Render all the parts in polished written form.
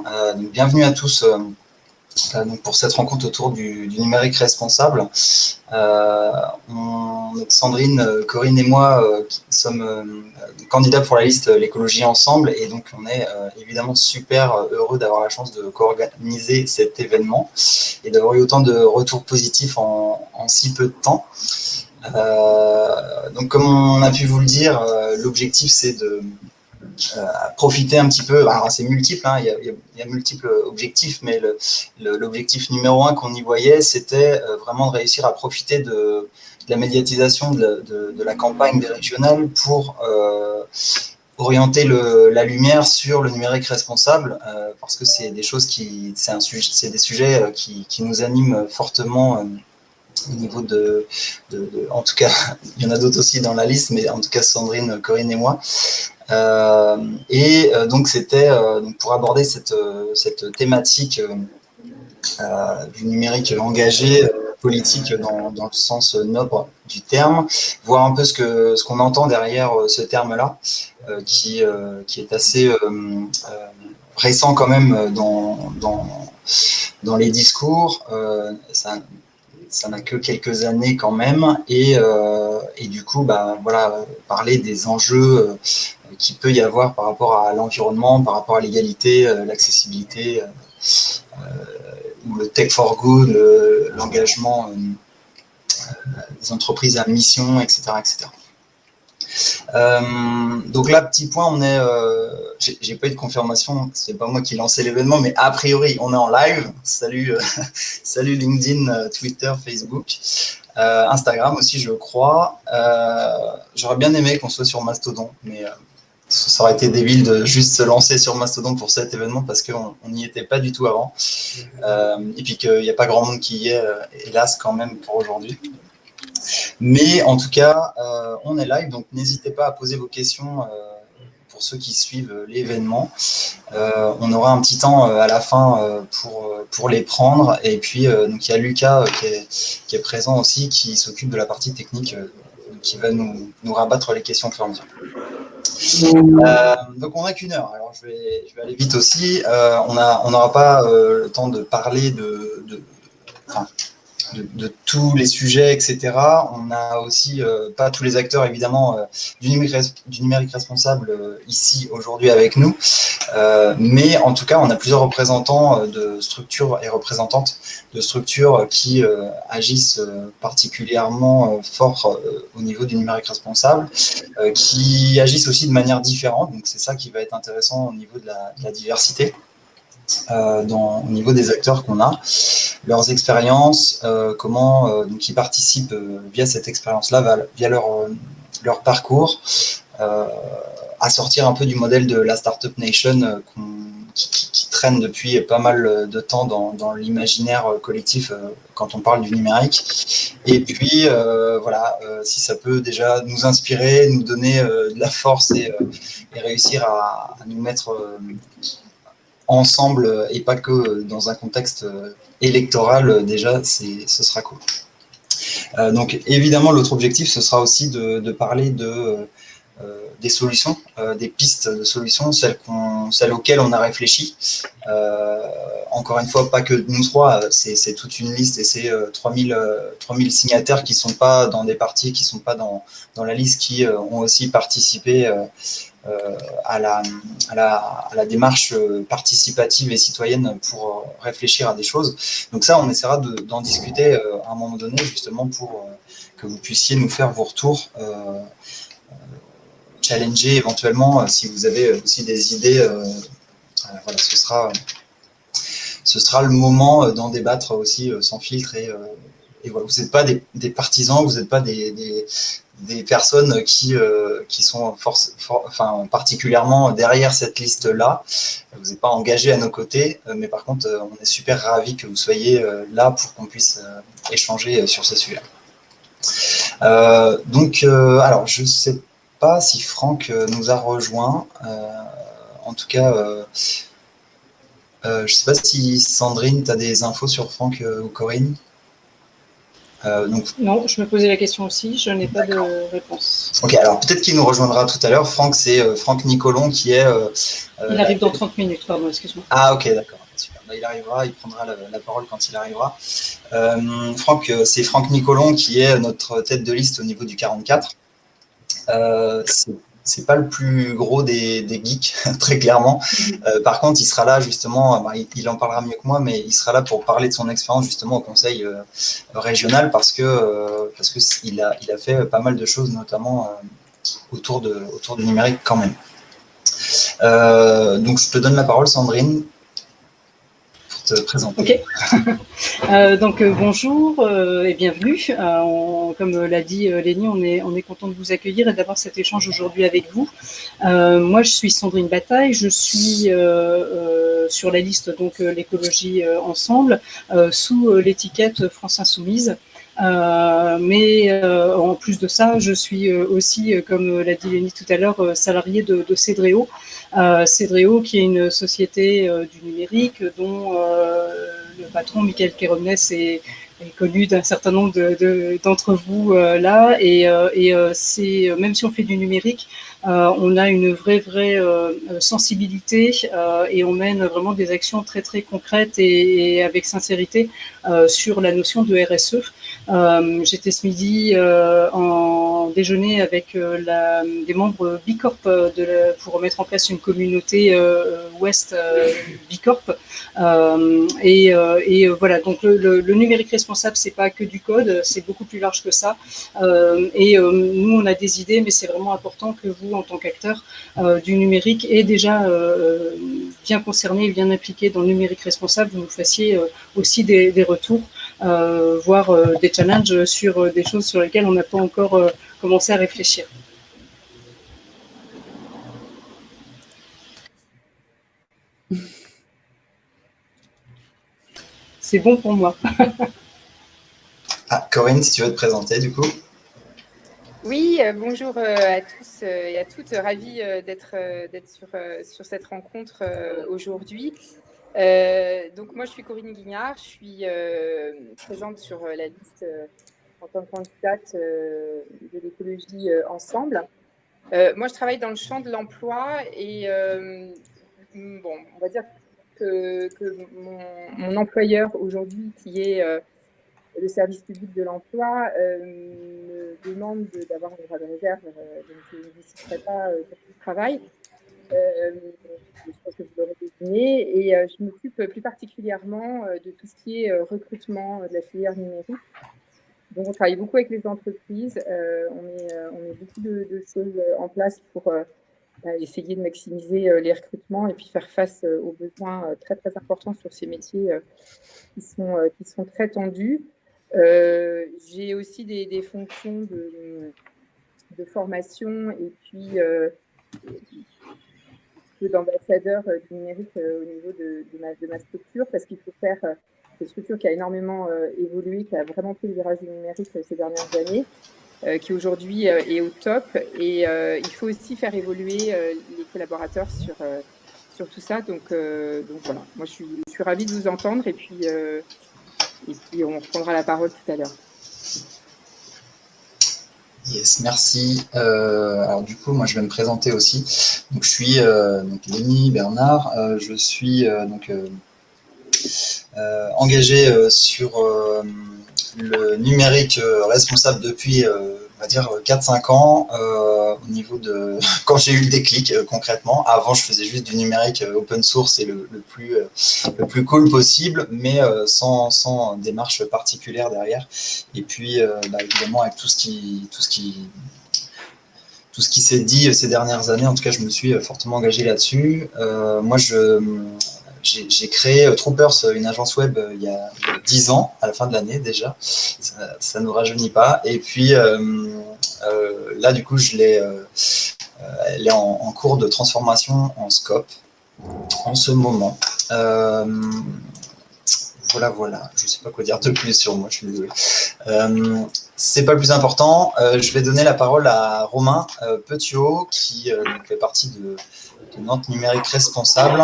Donc bienvenue à tous donc pour cette rencontre autour du numérique responsable. Donc Sandrine, Corinne et moi qui sommes candidats pour la liste L'écologie ensemble, et donc on est évidemment super heureux d'avoir la chance de co-organiser cet événement et d'avoir eu autant de retours positifs en si peu de temps. Donc comme on a pu vous le dire, l'objectif c'est de profiter un petit peu. Alors c'est multiple, hein, il y a multiples objectifs, mais l'objectif numéro un qu'on y voyait, c'était vraiment de réussir à profiter de la médiatisation de la campagne des régionales pour orienter la lumière sur le numérique responsable, parce que c'est des choses c'est des sujets qui nous animent fortement. Au niveau en tout cas, il y en a d'autres aussi dans la liste, mais en tout cas Sandrine, Corinne et moi. Donc c'était pour aborder cette thématique du numérique engagé, politique dans le sens noble du terme, voir un peu ce qu'on entend derrière ce terme-là, qui est assez récent quand même dans les discours. Ça n'a que quelques années quand même, et du coup, voilà, parler des enjeux qu'il peut y avoir par rapport à l'environnement, par rapport à l'égalité, l'accessibilité, le tech for good, l'engagement des entreprises à mission, etc., etc. Donc là, petit point, on est. J'ai pas eu de confirmation, c'est pas moi qui lançais l'événement, mais a priori, on est en live. Salut, salut LinkedIn, Twitter, Facebook, Instagram aussi, je crois. J'aurais bien aimé qu'on soit sur Mastodon, mais ça aurait été débile de juste se lancer sur Mastodon pour cet événement parce qu'on n'y était pas du tout avant. Et puis qu'il n'y a pas grand monde qui y est, hélas, quand même, pour aujourd'hui. Mais en tout cas, on est live, donc n'hésitez pas à poser vos questions pour ceux qui suivent l'événement. On aura un petit temps à la fin pour les prendre. Et puis, donc il y a Lucas qui est présent aussi, qui s'occupe de la partie technique, qui va nous rabattre les questions au fur et à mesure. Donc on n'a qu'une heure, alors je vais aller vite aussi. On n'aura pas le temps de parler de tous les sujets, etc. On n'a aussi pas tous les acteurs, évidemment, du numérique responsable ici, aujourd'hui, avec nous. Mais en tout cas, on a plusieurs représentants de structures et représentantes de structures qui agissent particulièrement fort au niveau du numérique responsable, qui agissent aussi de manière différente. Donc, c'est ça qui va être intéressant au niveau de la diversité. Au niveau des acteurs qu'on a, leurs expériences, comment donc ils participent via cette expérience-là, via leur parcours, à sortir un peu du modèle de la Startup Nation qui traîne depuis pas mal de temps dans l'imaginaire collectif quand on parle du numérique. Et puis, voilà, si ça peut déjà nous inspirer, nous donner de la force et réussir à nous mettre ensemble et pas que dans un contexte électoral, déjà, ce sera cool. Donc, évidemment, l'autre objectif, ce sera aussi de parler des solutions, des pistes de solutions, celles auxquelles on a réfléchi. Encore une fois, pas que nous trois, c'est toute une liste et c'est 3000 signataires qui ne sont pas dans des partis, qui ne sont pas dans la liste, qui ont aussi participé à la démarche participative et citoyenne pour réfléchir à des choses. Donc ça, on essaiera d'en discuter à un moment donné, justement pour que vous puissiez nous faire vos retours, challenger éventuellement si vous avez aussi des idées. Voilà, ce sera le moment d'en débattre aussi sans filtre et voilà, vous n'êtes pas des partisans, vous n'êtes pas des personnes qui sont particulièrement derrière cette liste-là. Vous n'êtes pas engagés à nos côtés, mais par contre, on est super ravis que vous soyez là pour qu'on puisse échanger sur ce sujet. Donc, alors, je ne sais pas si Franck nous a rejoint. En tout cas, je ne sais pas si Sandrine, tu as des infos sur Franck ou Corinne. Donc, non, je me posais la question aussi, je n'ai pas de réponse. Ok, alors peut-être qu'il nous rejoindra tout à l'heure. Franck, c'est Franck Nicolon qui est… Il arrive dans 30 minutes, pardon, excuse-moi. Ah ok, d'accord, super. Il arrivera, il prendra la parole quand il arrivera. Franck, c'est Franck Nicolon qui est notre tête de liste au niveau du 44. C'est pas le plus gros des geeks, très clairement. Par contre, il sera là justement, il en parlera mieux que moi, mais il sera là pour parler de son expérience justement au conseil régional parce que il a fait pas mal de choses, notamment autour du numérique quand même. Donc, je te donne la parole, Sandrine, pour te présenter. Ok. Bonjour et bienvenue. Comme l'a dit Lénie, on est content de vous accueillir et d'avoir cet échange aujourd'hui avec vous. Moi, je suis Sandrine Bataille, je suis sur la liste donc l'écologie ensemble sous l'étiquette France Insoumise. Mais en plus de ça, je suis aussi, comme l'a dit Lénie tout à l'heure, salariée de Cedreo. Cedreo, qui est une société du numérique dont le patron, Michael Kéronnes, est connu d'un certain nombre d'entre vous là. Et c'est, même si on fait du numérique, on a une vraie sensibilité et on mène vraiment des actions très très concrètes et avec sincérité sur la notion de RSE. J'étais ce midi en déjeuner avec des membres Bicorp pour mettre en place une communauté Ouest Bicorp. Voilà, donc le numérique responsable, c'est pas que du code, c'est beaucoup plus large que ça. Nous, on a des idées, mais c'est vraiment important que vous, en tant qu'acteur du numérique, et déjà bien concerné, bien impliqué dans le numérique responsable, vous nous fassiez aussi des retours, voire des challenges sur des choses sur lesquelles on n'a pas encore commencé à réfléchir. C'est bon pour moi. Corinne, si tu veux te présenter du coup. Oui, bonjour à tous et à toutes. Ravie d'être sur cette rencontre aujourd'hui. Donc moi, je suis Corinne Guignard, je suis présente sur la liste en tant que candidate de l'écologie ensemble. Moi, je travaille dans le champ de l'emploi et bon, on va dire que mon employeur aujourd'hui, qui est le service public de l'emploi, me demande d'avoir un droit de réserve, donc je ne citerai pas pour le travail. Je pense que vous l'aurez deviné. Et je m'occupe plus particulièrement de tout ce qui est recrutement de la filière numérique. Donc, on travaille beaucoup avec les entreprises. On met beaucoup de choses en place pour essayer de maximiser les recrutements et puis faire face aux besoins très, très importants sur ces métiers qui sont très tendus. J'ai aussi des fonctions de formation et puis d'ambassadeur du numérique au niveau de ma structure, parce qu'il faut faire une structure qui a énormément évolué, qui a vraiment pris le virage du numérique ces dernières années, qui aujourd'hui est au top. Et il faut aussi faire évoluer les collaborateurs sur tout ça. Donc voilà, moi je suis ravie de vous entendre et puis on reprendra la parole tout à l'heure. Yes, merci. Alors du coup, moi je vais me présenter aussi. Donc je suis Lénie Bernard. Je suis engagé sur le numérique responsable depuis, on va dire, 4-5 ans, au niveau de… quand j'ai eu le déclic concrètement. Avant, je faisais juste du numérique open source et le plus cool possible, mais sans démarche particulière derrière. Et puis, évidemment, avec tout ce qui s'est dit ces dernières années, en tout cas, je me suis fortement engagé là-dessus. Moi, j'ai créé Troopers, une agence web, il y a 10 ans, à la fin de l'année déjà. Ça ne nous rajeunit pas. Et puis là, du coup, elle est en cours de transformation en scope en ce moment. Voilà. Je ne sais pas quoi dire de plus sur moi, je suis désolé. c'est pas le plus important. Je vais donner la parole à Romain Petiot, qui donc fait partie de Nantes Numérique Responsable.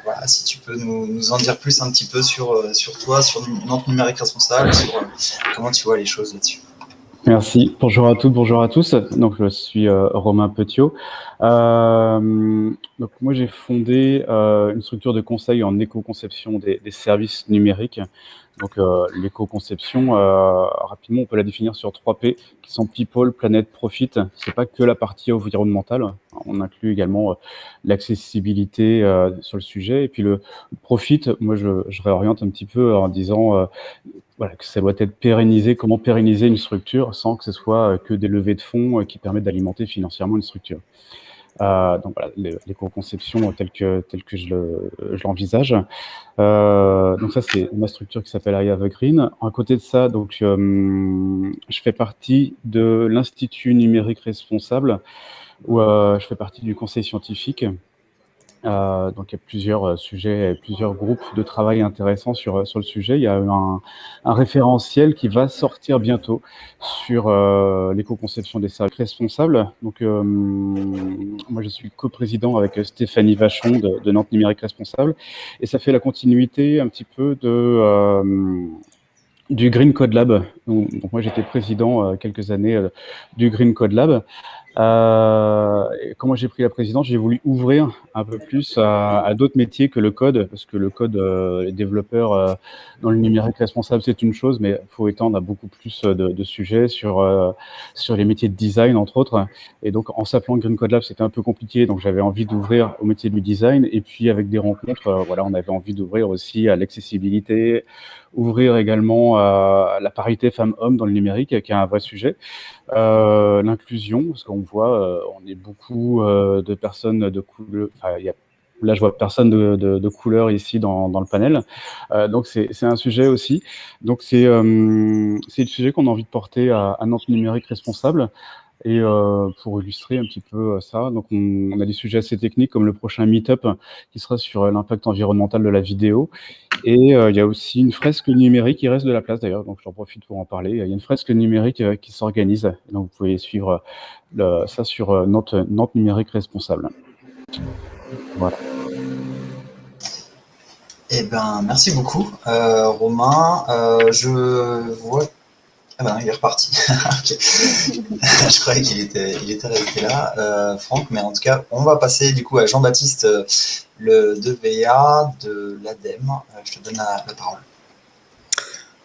Voilà, si tu peux nous en dire plus un petit peu sur toi, sur Nantes Numérique Responsable, sur comment tu vois les choses là-dessus. Merci. Bonjour à toutes, bonjour à tous. Donc, je suis Romain Petiot. Donc, moi, j'ai fondé une structure de conseil en éco-conception des services numériques. Donc, l'éco-conception, rapidement, on peut la définir sur 3 P, qui sont People, Planet, Profit. C'est pas que la partie environnementale. On inclut également l'accessibilité sur le sujet. Et puis, le Profit, moi, je réoriente un petit peu en disant voilà, que ça doit être pérennisé. Comment pérenniser une structure sans que ce soit que des levées de fonds qui permettent d'alimenter financièrement une structure. Donc voilà, l'éco-conception telle que je l'envisage. Donc ça, c'est ma structure qui s'appelle I Have a Green. À côté de ça, donc, je fais partie de l'Institut numérique responsable, où je fais partie du conseil scientifique. Donc il y a plusieurs sujets, plusieurs groupes de travail intéressants sur le sujet. Il y a un référentiel qui va sortir bientôt sur l'éco-conception des services responsables. Donc moi je suis coprésident avec Stéphanie Vachon de Nantes Numérique Responsable, et ça fait la continuité un petit peu du Green Code Lab. Donc moi j'étais président quelques années du Green Code Lab. Et comment j'ai pris la présidence, j'ai voulu ouvrir un peu plus à d'autres métiers que le code, parce que le code, les développeurs dans le numérique responsable, c'est une chose, mais il faut étendre à beaucoup plus de sujets sur les métiers de design, entre autres. Et donc, en s'appelant Green Code Lab, c'était un peu compliqué, donc j'avais envie d'ouvrir au métier du design. Et puis, avec des rencontres, voilà, on avait envie d'ouvrir aussi à l'accessibilité, ouvrir également à la parité femmes-hommes dans le numérique, qui est un vrai sujet. L'inclusion, parce qu'on voit, on est beaucoup de personnes de couleur. Enfin, là, je vois personne de couleur ici dans le panel. Donc, c'est un sujet aussi. Donc, c'est le sujet qu'on a envie de porter à Nantes Numérique Responsable. Et pour illustrer un petit peu ça, donc on a des sujets assez techniques comme le prochain meet-up qui sera sur l'impact environnemental de la vidéo. Et il y a aussi une fresque numérique qui reste de la place d'ailleurs, donc j'en profite pour en parler. Il y a une fresque numérique qui s'organise, donc vous pouvez suivre ça sur Nantes Numérique Responsable. Voilà. Eh ben, merci beaucoup, Romain. Je vois. Ah ben, il est reparti. Okay. Je croyais qu'il était resté là, Franck, mais en tout cas, on va passer du coup à Jean-Baptiste, le 2VA de l'ADEME. Je te donne la parole.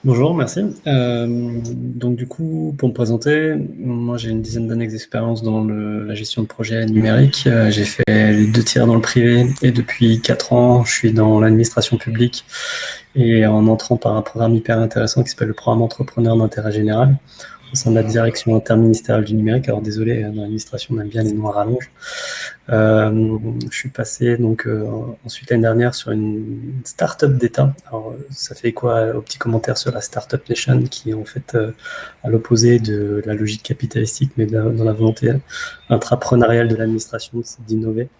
Bonjour, merci. Donc du coup, pour me présenter, moi j'ai une dizaine d'années d'expérience dans la gestion de projets numériques. J'ai fait les 2 tiers dans le privé et depuis 4 ans, je suis dans l'administration publique et en entrant par un programme hyper intéressant qui s'appelle le programme Entrepreneur d'intérêt général au sein de la direction interministérielle du numérique. Alors désolé, dans l'administration on aime bien les noms à rallonge. Je suis passé donc ensuite l'année dernière sur une start-up d'État. Alors ça fait quoi au petit commentaire sur la Startup Nation qui est en fait à l'opposé de la logique capitalistique, mais dans la volonté intrapreneuriale de l'administration d'innover.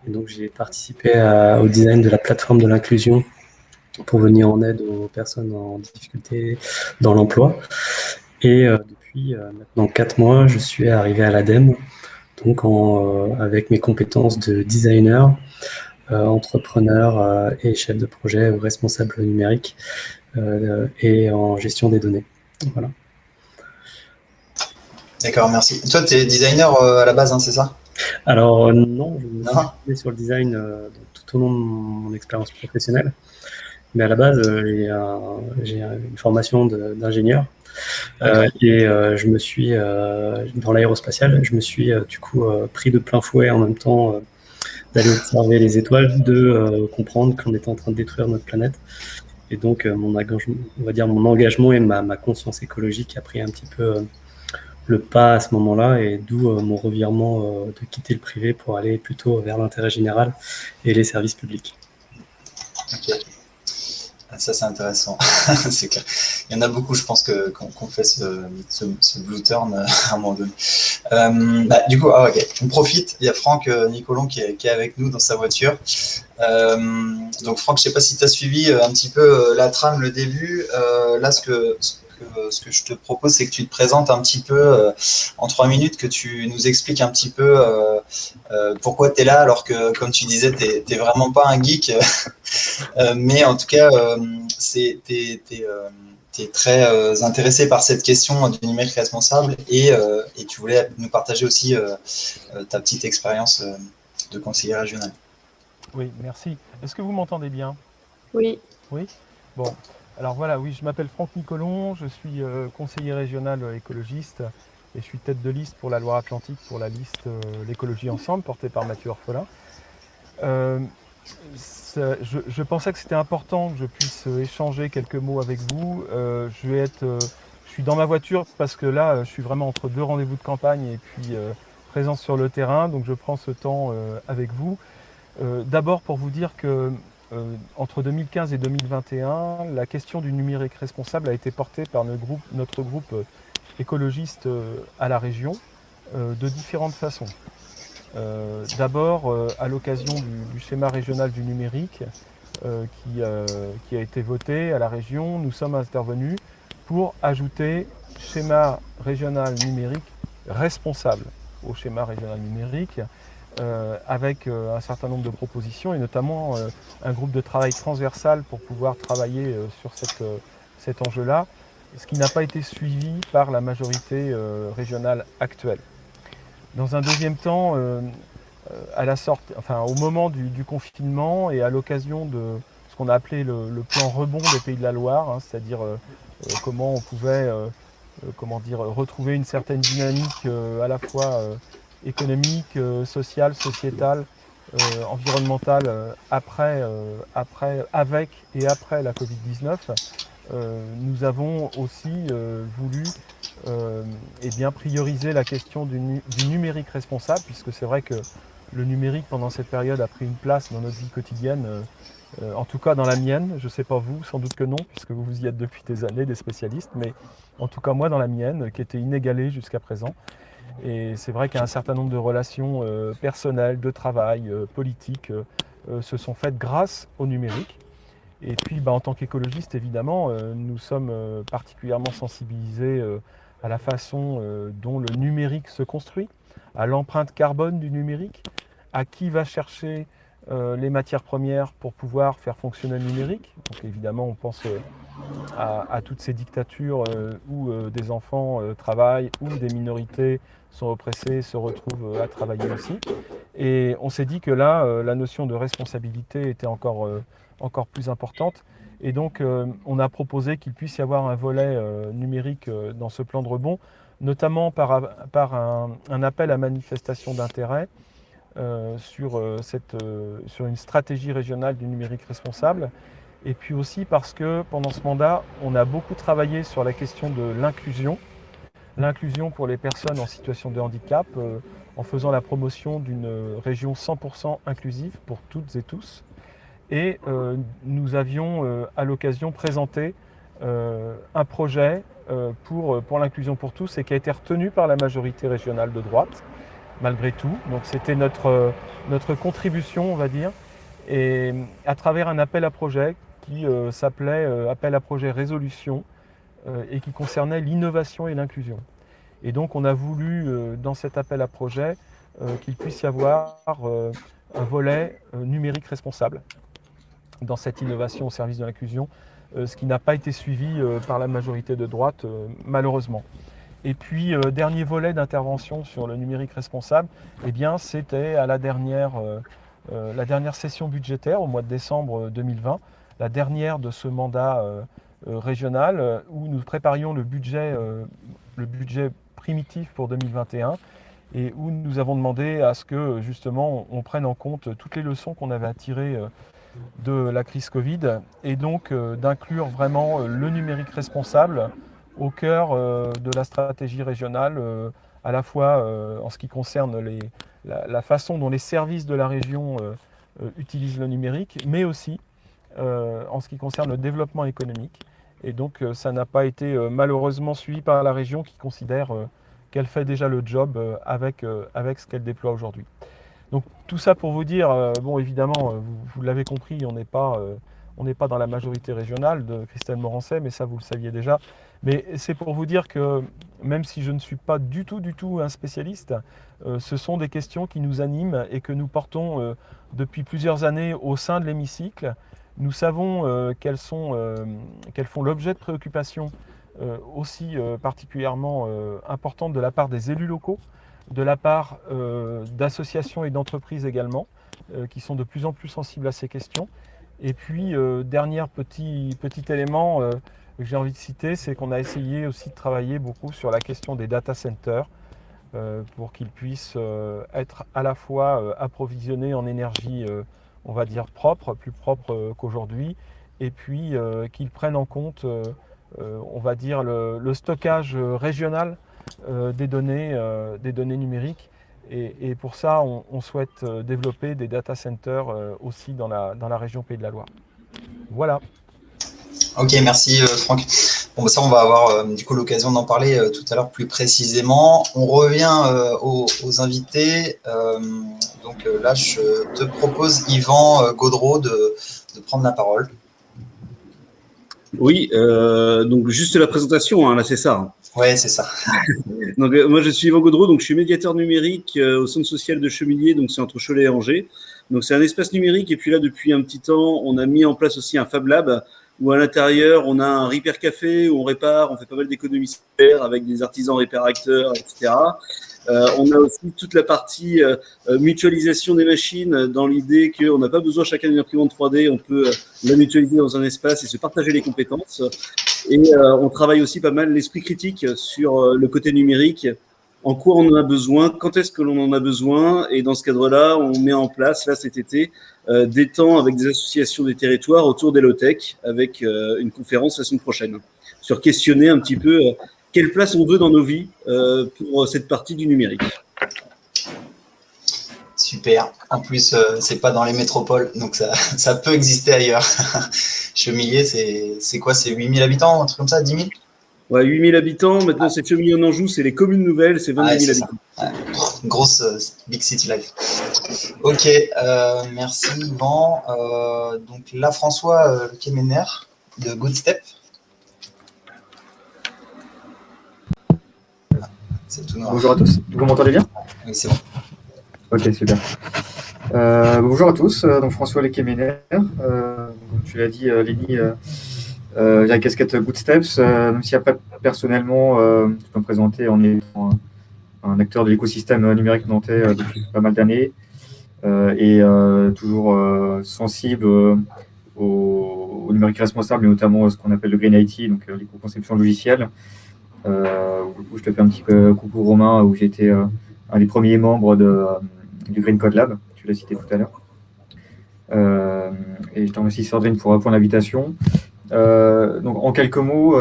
Et donc j'ai participé au design de la plateforme de l'inclusion pour venir en aide aux personnes en difficulté dans l'emploi. Et depuis maintenant 4 mois, je suis arrivé à l'ADEME, donc avec mes compétences de designer, entrepreneur et chef de projet ou responsable numérique et en gestion des données. Voilà. D'accord, merci. Toi, tu es designer à la base, hein, c'est ça? Alors non, je me suis formé sur le design tout au long de mon expérience professionnelle. Mais à la base, j'ai une formation d'ingénieur. Et je me suis, dans l'aérospatiale, je me suis du coup pris de plein fouet en même temps d'aller observer les étoiles, de comprendre qu'on était en train de détruire notre planète. Et donc, mon engagement et ma conscience écologique a pris un petit peu le pas à ce moment-là, et d'où mon revirement de quitter le privé pour aller plutôt vers l'intérêt général et les services publics. Ok. Ça, c'est intéressant. C'est clair. Il y en a beaucoup, je pense, qu'on fait ce blue turn à un moment donné. Du coup, ok. On profite. Il y a Franck Nicolon qui est avec nous dans sa voiture. Donc, Franck, je ne sais pas si tu as suivi un petit peu la trame, le début. Là, ce que ce que je te propose, c'est que tu te présentes un petit peu en 3 minutes, que tu nous expliques un petit peu pourquoi tu es là, alors que, comme tu disais, tu n'es vraiment pas un geek. Mais en tout cas, tu es très intéressé par cette question du numérique responsable et tu voulais nous partager aussi ta petite expérience de conseiller régional. Oui, merci. Est-ce que vous m'entendez bien? Oui. Oui. Bon, alors voilà, oui, je m'appelle Franck Nicolon, je suis conseiller régional écologiste et je suis tête de liste pour la Loire-Atlantique pour la liste L'écologie ensemble, portée par Mathieu Orphelin. Je pensais que c'était important que je puisse échanger quelques mots avec vous. Je suis dans ma voiture parce que là, je suis vraiment entre deux rendez-vous de campagne et puis présence sur le terrain, donc je prends ce temps avec vous. D'abord pour vous dire que entre 2015 et 2021, la question du numérique responsable a été portée par notre groupe écologiste à la région de différentes façons. D'abord à l'occasion du schéma régional du numérique qui a été voté à la région, nous sommes intervenus pour ajouter schéma régional numérique responsable au schéma régional numérique avec un certain nombre de propositions et notamment un groupe de travail transversal pour pouvoir travailler sur cet enjeu-là, ce qui n'a pas été suivi par la majorité régionale actuelle. Dans un deuxième temps, au moment du confinement et à l'occasion de ce qu'on a appelé le plan rebond des Pays de la Loire, hein, c'est-à-dire comment on pouvait retrouver une certaine dynamique à la fois économique, sociale, sociétale, environnementale avec et après la Covid-19, nous avons aussi voulu prioriser la question du numérique responsable, puisque c'est vrai que le numérique pendant cette période a pris une place dans notre vie quotidienne, en tout cas dans la mienne, je ne sais pas vous, sans doute que non, puisque vous y êtes depuis des années, des spécialistes, mais en tout cas moi dans la mienne, qui était inégalée jusqu'à présent. Et c'est vrai qu'il y a un certain nombre de relations personnelles, de travail, politiques, se sont faites grâce au numérique. Et puis en tant qu'écologiste, évidemment, nous sommes particulièrement sensibilisés à la façon dont le numérique se construit, à l'empreinte carbone du numérique, à qui va chercher les matières premières pour pouvoir faire fonctionner le numérique. Donc évidemment, on pense à toutes ces dictatures où des enfants travaillent, où des minorités sont oppressées, se retrouvent à travailler aussi. Et on s'est dit que là, la notion de responsabilité était encore plus importante. Et donc, on a proposé qu'il puisse y avoir un volet numérique dans ce plan de rebond, notamment par un appel à manifestation d'intérêt sur une stratégie régionale du numérique responsable. Et puis aussi parce que pendant ce mandat, on a beaucoup travaillé sur la question de l'inclusion. L'inclusion pour les personnes en situation de handicap, en faisant la promotion d'une région 100% inclusive pour toutes et tous. Et nous avions à l'occasion présenté un projet pour l'inclusion pour tous et qui a été retenu par la majorité régionale de droite, malgré tout. Donc c'était notre contribution, on va dire, et à travers un appel à projet qui s'appelait appel à projet résolution et qui concernait l'innovation et l'inclusion. Et donc on a voulu, dans cet appel à projet, qu'il puisse y avoir un volet numérique responsable dans cette innovation au service de l'inclusion, ce qui n'a pas été suivi par la majorité de droite, malheureusement. Et puis, dernier volet d'intervention sur le numérique responsable, eh bien, c'était à la dernière session budgétaire, au mois de décembre 2020, la dernière de ce mandat régional, où nous préparions le budget primitif pour 2021, et où nous avons demandé à ce que, justement, on prenne en compte toutes les leçons qu'on avait à tirer de la crise Covid, et donc d'inclure vraiment le numérique responsable au cœur de la stratégie régionale, à la fois en ce qui concerne la façon dont les services de la région utilisent le numérique, mais aussi en ce qui concerne le développement économique. Et donc ça n'a pas été malheureusement suivi par la région qui considère qu'elle fait déjà le job avec ce qu'elle déploie aujourd'hui. Donc tout ça pour vous dire, bon évidemment, vous l'avez compris, on n'est pas dans la majorité régionale de Christelle Morancet, mais ça vous le saviez déjà. Mais c'est pour vous dire que même si je ne suis pas du tout un spécialiste, ce sont des questions qui nous animent et que nous portons depuis plusieurs années au sein de l'hémicycle. Nous savons qu'elles font l'objet de préoccupations aussi particulièrement importantes de la part des élus locaux, de la part d'associations et d'entreprises également, qui sont de plus en plus sensibles à ces questions. Et puis, dernier petit élément que j'ai envie de citer, c'est qu'on a essayé aussi de travailler beaucoup sur la question des data centers pour qu'ils puissent être à la fois approvisionnés en énergie, on va dire propre, plus propre qu'aujourd'hui, et puis qu'ils prennent en compte, on va dire, le stockage régional des données numériques. Et pour ça, on souhaite développer des data centers aussi dans la région Pays de la Loire. Voilà. Ok, merci Franck. Bon, bah ça, on va avoir du coup l'occasion d'en parler tout à l'heure plus précisément. On revient aux invités. Donc là, je te propose, Yvan Gaudreau, de prendre la parole. Oui, donc juste la présentation, hein, là c'est ça. Ouais, c'est ça. Donc moi je suis Yvan Gaudreau, donc je suis médiateur numérique au centre social de Chemillé, donc c'est entre Cholet et Angers. Donc c'est un espace numérique et puis là depuis un petit temps, on a mis en place aussi un Fab Lab où à l'intérieur on a un repair café où on répare, on fait pas mal d'économies scolaires avec des artisans réparateurs, etc. On a aussi toute la partie mutualisation des machines dans l'idée qu'on n'a pas besoin chacun d'une imprimante 3D, on peut la mutualiser dans un espace et se partager les compétences. Et on travaille aussi pas mal l'esprit critique sur le côté numérique, en quoi on en a besoin, quand est-ce que l'on en a besoin. Et dans ce cadre-là, on met en place, là cet été, des temps avec des associations des territoires autour des low-tech, avec une conférence la semaine prochaine, sur questionner un petit peu quelle place on veut dans nos vies pour cette partie du numérique. Super. En plus, c'est pas dans les métropoles, donc ça peut exister ailleurs. Chemillé, c'est quoi? C'est 8000 habitants, un truc comme ça, 10 000? Ouais, 8000 habitants. Maintenant, c'est Chemillé en Anjou, c'est les communes nouvelles, c'est 22 000 habitants. Ouais. Grosse Big City Life. Ok, merci Yvan. Donc là, François Kemener de Good Step. C'est tout noir. Bonjour à tous, vous m'entendez bien? Oui, c'est bon. Ok, super. Bonjour à tous, donc François Lekemener, comme tu l'as dit, Léni, j'ai la casquette Good Steps, même si après, personnellement, je peux me présenter en étant un acteur de l'écosystème numérique nantais depuis pas mal d'années, et toujours sensible au numérique responsable, et notamment ce qu'on appelle le Green IT, donc l'éco-conception logicielle. Où je te fais un petit coucou Romain, où j'ai été un des premiers membres du Green Code Lab, tu l'as cité tout à l'heure. Et je te remercie Sandrine pour l'invitation. Donc en quelques mots,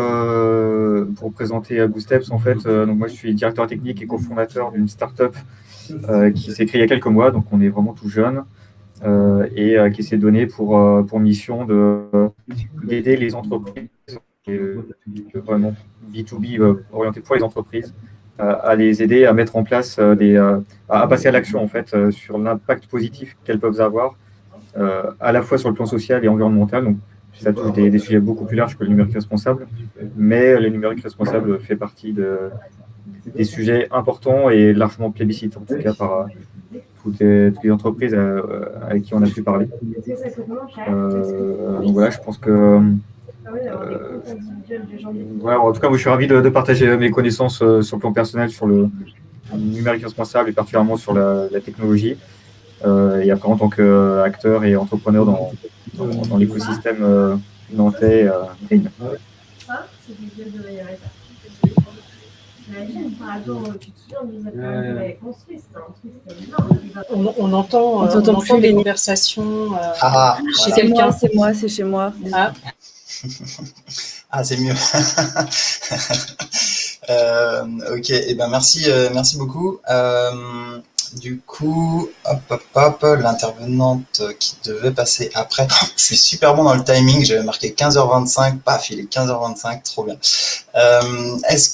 pour présenter Good Steps, en fait, donc moi je suis directeur technique et cofondateur d'une start-up qui s'est créée il y a quelques mois, donc on est vraiment tout jeune, et qui s'est donné pour mission d'aider les entreprises, vraiment B2B orienté pour les entreprises, à les aider à mettre en place à passer à l'action en fait sur l'impact positif qu'elles peuvent avoir à la fois sur le plan social et environnemental. Donc ça touche des sujets beaucoup plus larges que le numérique responsable, mais le numérique responsable fait partie des sujets importants et largement plébiscités, en tout cas par toutes les entreprises avec qui on a pu parler. Donc voilà, je pense que voilà, en tout cas, moi, je suis ravi de partager mes connaissances sur le plan personnel, sur le numérique responsable et particulièrement sur la technologie. Et après, en tant qu'acteur et entrepreneur dans l'écosystème nantais Green. On entend plus les conversations chez quelqu'un. C'est chez moi. Ah. Ah, c'est mieux. Ok, et ben merci beaucoup. Du coup, hop, l'intervenante qui devait passer après. Je suis super bon dans le timing, j'avais marqué 15h25, paf, il est 15h25, trop bien. Est-ce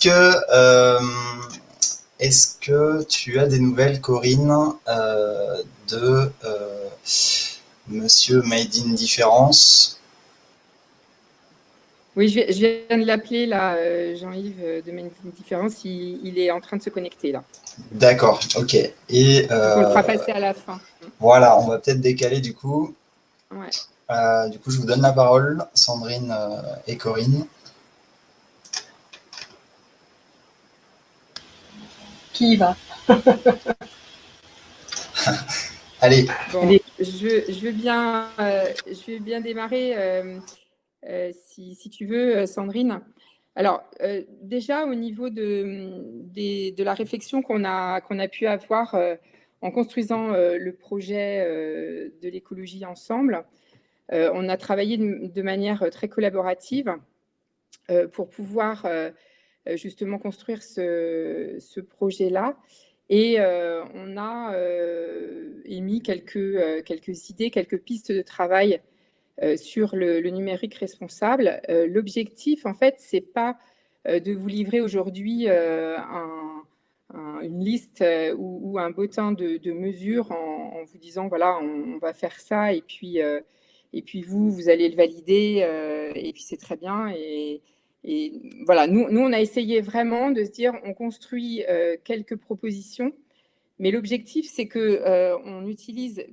que tu as des nouvelles, Corinne, de Monsieur Made in Différence? Oui, je viens de l'appeler là, Jean-Yves de Différence. Il est en train de se connecter là. D'accord, ok. Et donc on le fera passer à la fin. Voilà, on va peut-être décaler du coup. Ouais. Du coup, je vous donne la parole, Sandrine et Corinne. Qui y va? Allez. Bon, Allez. je veux bien démarrer si tu veux, Sandrine. Alors, déjà, au niveau de la réflexion qu'on a pu avoir en construisant le projet de l'écologie ensemble, on a travaillé de manière très collaborative pour pouvoir justement construire ce projet-là. Et on a émis quelques idées, quelques pistes de travail sur le numérique responsable. L'objectif, en fait, c'est pas de vous livrer aujourd'hui une liste ou un bottin de mesures en vous disant, voilà, on va faire ça, et puis vous allez le valider, et puis c'est très bien. Et voilà, nous, on a essayé vraiment de se dire, on construit quelques propositions, mais l'objectif, c'est que on utilise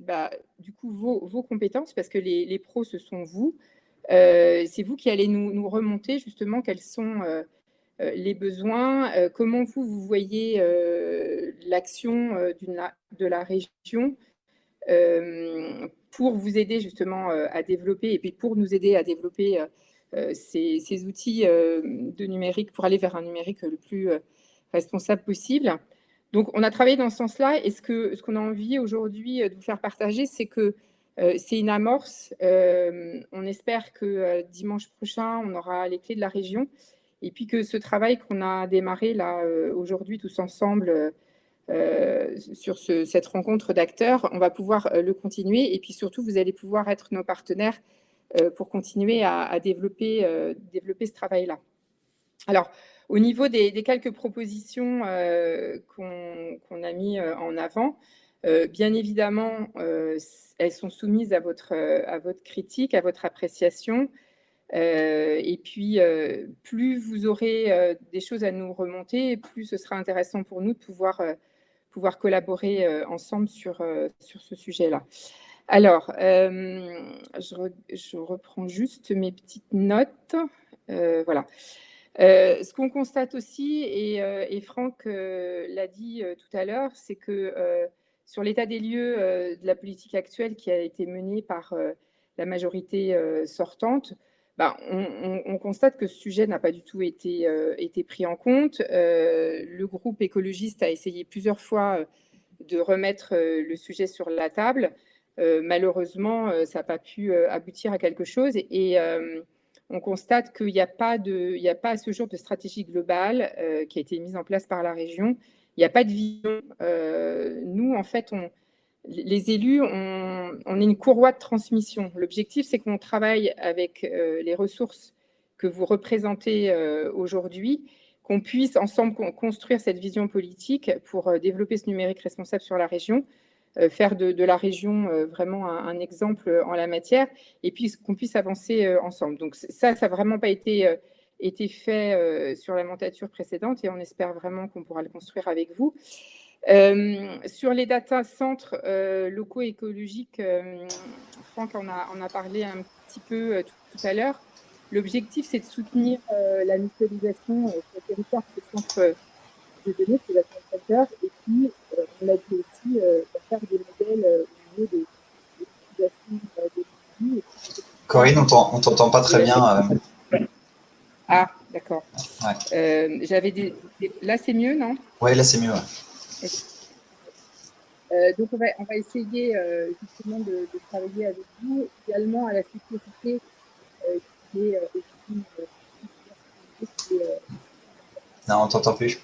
du coup vos compétences, parce que les pros, ce sont vous. C'est vous qui allez nous remonter justement quels sont les besoins, comment vous voyez l'action de la région pour vous aider justement à développer, et puis pour nous aider à développer ces outils de numérique pour aller vers un numérique le plus responsable possible. Donc, on a travaillé dans ce sens-là, et ce qu'on a envie aujourd'hui de vous faire partager, c'est que c'est une amorce. On espère que dimanche prochain, on aura les clés de la région, et puis que ce travail qu'on a démarré là aujourd'hui tous ensemble sur cette rencontre d'acteurs, on va pouvoir le continuer, et puis surtout, vous allez pouvoir être nos partenaires pour continuer à développer ce travail-là. Alors, au niveau des quelques propositions qu'on a mis en avant, bien évidemment, elles sont soumises à votre critique, à votre appréciation. Et puis, plus vous aurez des choses à nous remonter, plus ce sera intéressant pour nous de pouvoir collaborer ensemble sur ce sujet-là. Alors, je reprends juste mes petites notes. Voilà. Ce qu'on constate aussi, et Franck l'a dit tout à l'heure, c'est que sur l'état des lieux de la politique actuelle qui a été menée par la majorité sortante, on constate que ce sujet n'a pas du tout été pris en compte. Le groupe écologiste a essayé plusieurs fois de remettre le sujet sur la table. Malheureusement, ça n'a pas pu aboutir à quelque chose. Et on constate qu'il n'y a pas à ce jour de stratégie globale qui a été mise en place par la région. Il n'y a pas de vision. Nous, en fait, les élus, on est une courroie de transmission. L'objectif, c'est qu'on travaille avec les ressources que vous représentez aujourd'hui, qu'on puisse ensemble construire cette vision politique pour développer ce numérique responsable sur la région, faire de la région vraiment un exemple en la matière, et puis qu'on puisse avancer ensemble. Donc ça n'a vraiment pas été fait sur la mandature précédente, et on espère vraiment qu'on pourra le construire avec vous. Sur les data centres locaux écologiques, Franck en a parlé un petit peu tout à l'heure. L'objectif, c'est de soutenir la mutualisation sur le territoire de ces centres de données, ces data centers, et puis on l'a dit aussi, de faire des modèles au niveau des utilisations des. Corinne, on t'entend pas très bien. Ah, d'accord. Ouais. J'avais là, c'est mieux, non? Oui, là, c'est mieux. Ouais. Donc, on va essayer justement de travailler avec vous, également à la sécurité qui est aussi. Non, on t'entend plus.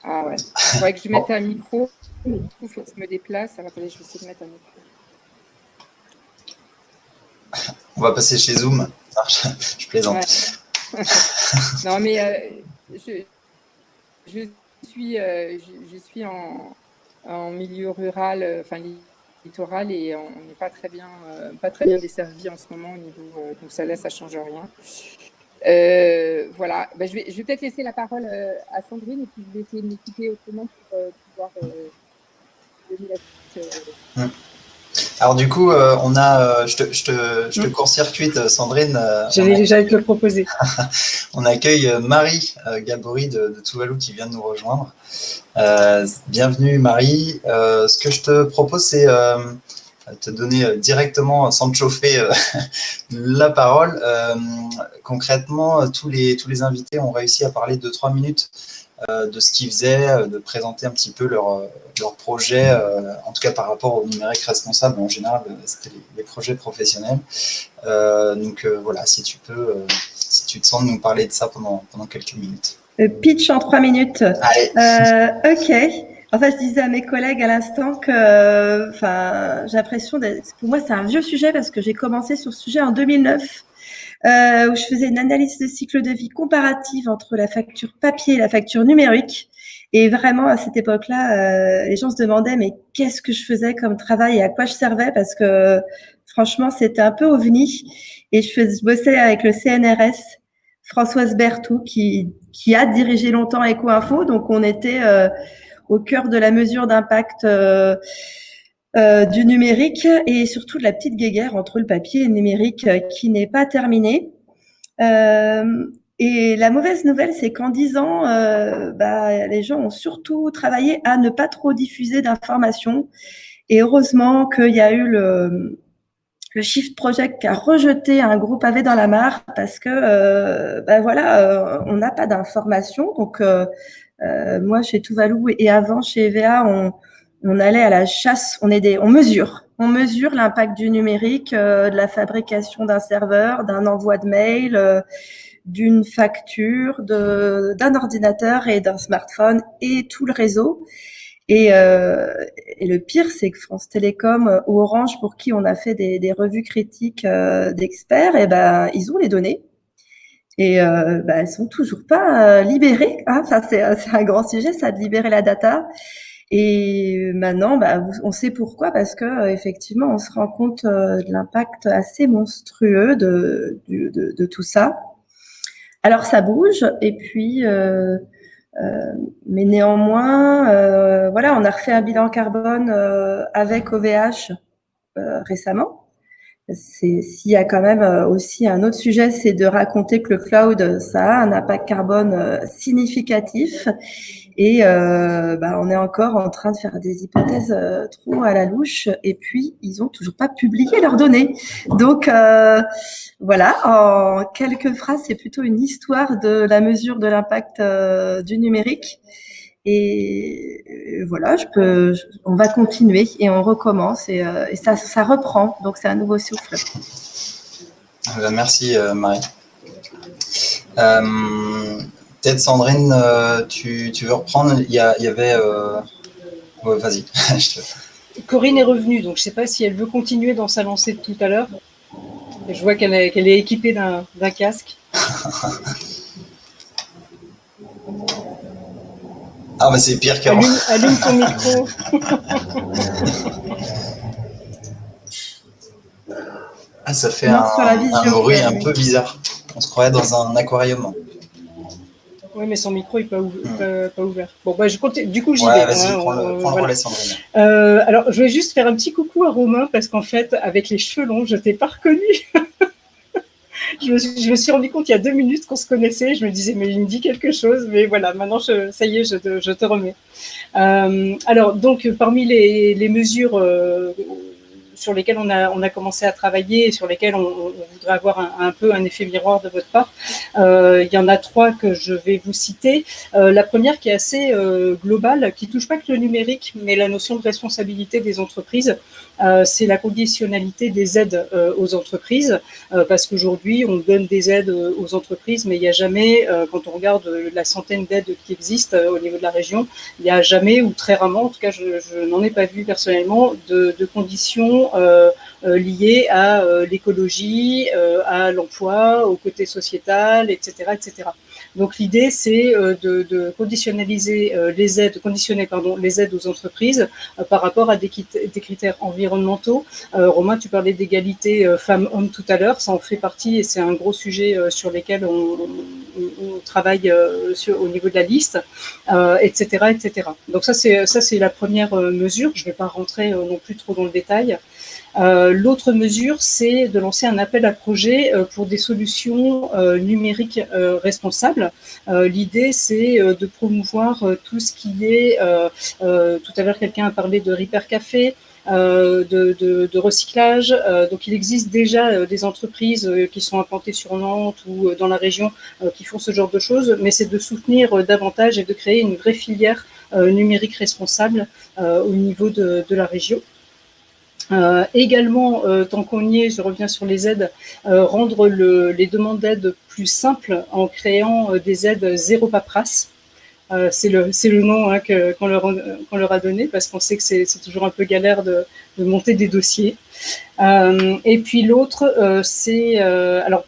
Ah ouais. Il faudrait que je mette un micro. Mais du coup, il faut que je me déplace. Alors, attendez, je vais essayer de mettre un micro. On va passer chez Zoom. Non, je plaisante. Ouais. Non, mais je suis en milieu rural, enfin littoral, et on n'est pas très bien desservi en ce moment au niveau. Donc ça, là, ça change rien. Voilà, je vais peut-être laisser la parole à Sandrine et puis je vais essayer de m'équiper autrement pour pouvoir donner la suite. Alors du coup, je te court-circuite, Sandrine. J'allais déjà te le proposer. On accueille Marie Gabory de Tuvalu qui vient de nous rejoindre. Bienvenue Marie. Ce que je te propose, c'est te donner directement, sans te chauffer, la parole. Concrètement, tous les invités ont réussi à parler 2-3 minutes de ce qu'ils faisaient, de présenter un petit peu leur projet, en tout cas par rapport au numérique responsable. En général, c'était les projets professionnels. Donc voilà, si tu te sens de nous parler de ça pendant quelques minutes. Pitch en 3 minutes. Allez. Ok. Enfin, je disais à mes collègues à l'instant que, j'ai l'impression pour moi, c'est un vieux sujet parce que j'ai commencé sur ce sujet en 2009. Où je faisais une analyse de cycle de vie comparative entre la facture papier et la facture numérique. Et vraiment, à cette époque-là, les gens se demandaient mais qu'est-ce que je faisais comme travail et à quoi je servais, parce que franchement, c'était un peu ovni. Et je bossais avec le CNRS, Françoise Berthoud, qui a dirigé longtemps Eco-Info. Donc, on était au cœur de la mesure d'impact du numérique et surtout de la petite guéguerre entre le papier et le numérique qui n'est pas terminée. Et la mauvaise nouvelle, c'est qu'en 10 ans, les gens ont surtout travaillé à ne pas trop diffuser d'informations. Et heureusement qu'il y a eu le Shift Project qui a rejeté un gros pavé dans la mare parce que, on n'a pas d'informations. Donc, moi, chez Tuvalu et avant chez EVA, on allait à la chasse, on mesure l'impact du numérique, de la fabrication d'un serveur, d'un envoi de mail, d'une facture, d'un ordinateur et d'un smartphone et tout le réseau. Et le pire, c'est que France Télécom ou Orange, pour qui on a fait des revues critiques d'experts, ils ont les données. Et elles sont toujours pas libérées. Hein. Enfin, c'est un grand sujet, ça, de libérer la data. Et maintenant, on sait pourquoi, parce que effectivement, on se rend compte de l'impact assez monstrueux de tout ça. Alors, ça bouge, et puis, mais néanmoins, on a refait un bilan carbone avec OVH récemment. S'il y a quand même aussi un autre sujet, c'est de raconter que le cloud, ça a un impact carbone significatif. Et on est encore en train de faire des hypothèses trop à la louche. Et puis, ils ont toujours pas publié leurs données. Donc, voilà, en quelques phrases, c'est plutôt une histoire de la mesure de l'impact du numérique. Et voilà, on va continuer et on recommence et ça reprend. Donc, c'est un nouveau souffle. Merci, Marie. Peut-être Sandrine, tu veux reprendre? Il y avait... Ouais, vas-y. Corinne est revenue, donc je ne sais pas si elle veut continuer dans sa lancée de tout à l'heure. Je vois qu'elle est équipée d'un casque. Ah, mais c'est pire qu'avant. Allume ton micro. Ah, ça fait un bruit un peu bizarre. On se croirait dans un aquarium. Oui, mais son micro n'est pas ouvert. Bon, je continue. Du coup, j'y vais. Vas-y, prends le relais, Sandrine. Alors, je vais juste faire un petit coucou à Romain, parce qu'en fait, avec les cheveux longs, je ne t'ai pas reconnu. Je me suis rendu compte il y a 2 minutes qu'on se connaissait. Je me disais, mais il me dit quelque chose. Mais voilà, maintenant, ça y est, je te remets. Alors, donc, parmi les mesures sur lesquelles on a commencé à travailler et sur lesquelles on voudrait avoir un peu un effet miroir de votre part, il y en a 3 que je vais vous citer. La première qui est assez globale, qui ne touche pas que le numérique, mais la notion de responsabilité des entreprises. C'est la conditionnalité des aides aux entreprises, parce qu'aujourd'hui, on donne des aides aux entreprises, mais il n'y a jamais, quand on regarde la centaine d'aides qui existent au niveau de la région, il n'y a jamais, ou très rarement, en tout cas, je n'en ai pas vu personnellement, de conditions liées à l'écologie, à l'emploi, au côté sociétal, etc., etc. Donc l'idée, c'est de conditionnaliser conditionner les aides aux entreprises par rapport à des critères environnementaux. Romain, tu parlais d'égalité femmes-hommes tout à l'heure, ça en fait partie et c'est un gros sujet sur lesquels on travaille au niveau de la liste, etc., etc. Donc ça c'est la première mesure. Je ne vais pas rentrer non plus trop dans le détail. L'autre mesure, c'est de lancer un appel à projet pour des solutions numériques responsables. L'idée, c'est de promouvoir tout ce qui est, tout à l'heure quelqu'un a parlé de Repair Café, de recyclage. Donc il existe déjà des entreprises qui sont implantées sur Nantes ou dans la région qui font ce genre de choses, mais c'est de soutenir davantage et de créer une vraie filière numérique responsable au niveau de la région. Également, tant qu'on y est, je reviens sur les aides, rendre les demandes d'aide plus simples en créant des aides zéro paperasse. C'est le nom hein, qu'on leur a donné parce qu'on sait que c'est toujours un peu galère de monter des dossiers. Et puis l'autre, c'est alors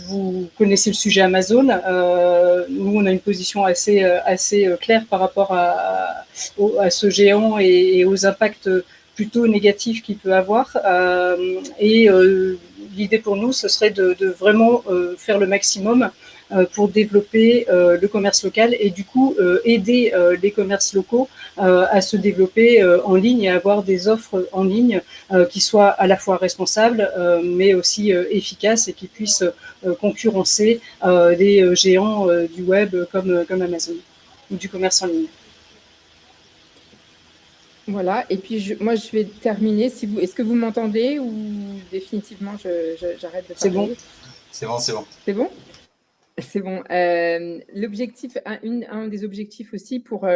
vous connaissez le sujet Amazon. Nous, on a une position assez claire par rapport à ce géant et aux impacts plutôt négatifs qu'il peut avoir. L'idée pour nous, ce serait de vraiment faire le maximum pour développer le commerce local et du coup aider les commerces locaux à se développer en ligne et à avoir des offres en ligne qui soient à la fois responsables mais aussi efficaces et qui puissent concurrencer des géants du web comme Amazon ou du commerce en ligne. Voilà, et puis moi je vais terminer. Est-ce que vous m'entendez ou définitivement j'arrête de parler? C'est bon. C'est bon. C'est bon. L'objectif, un des objectifs aussi pour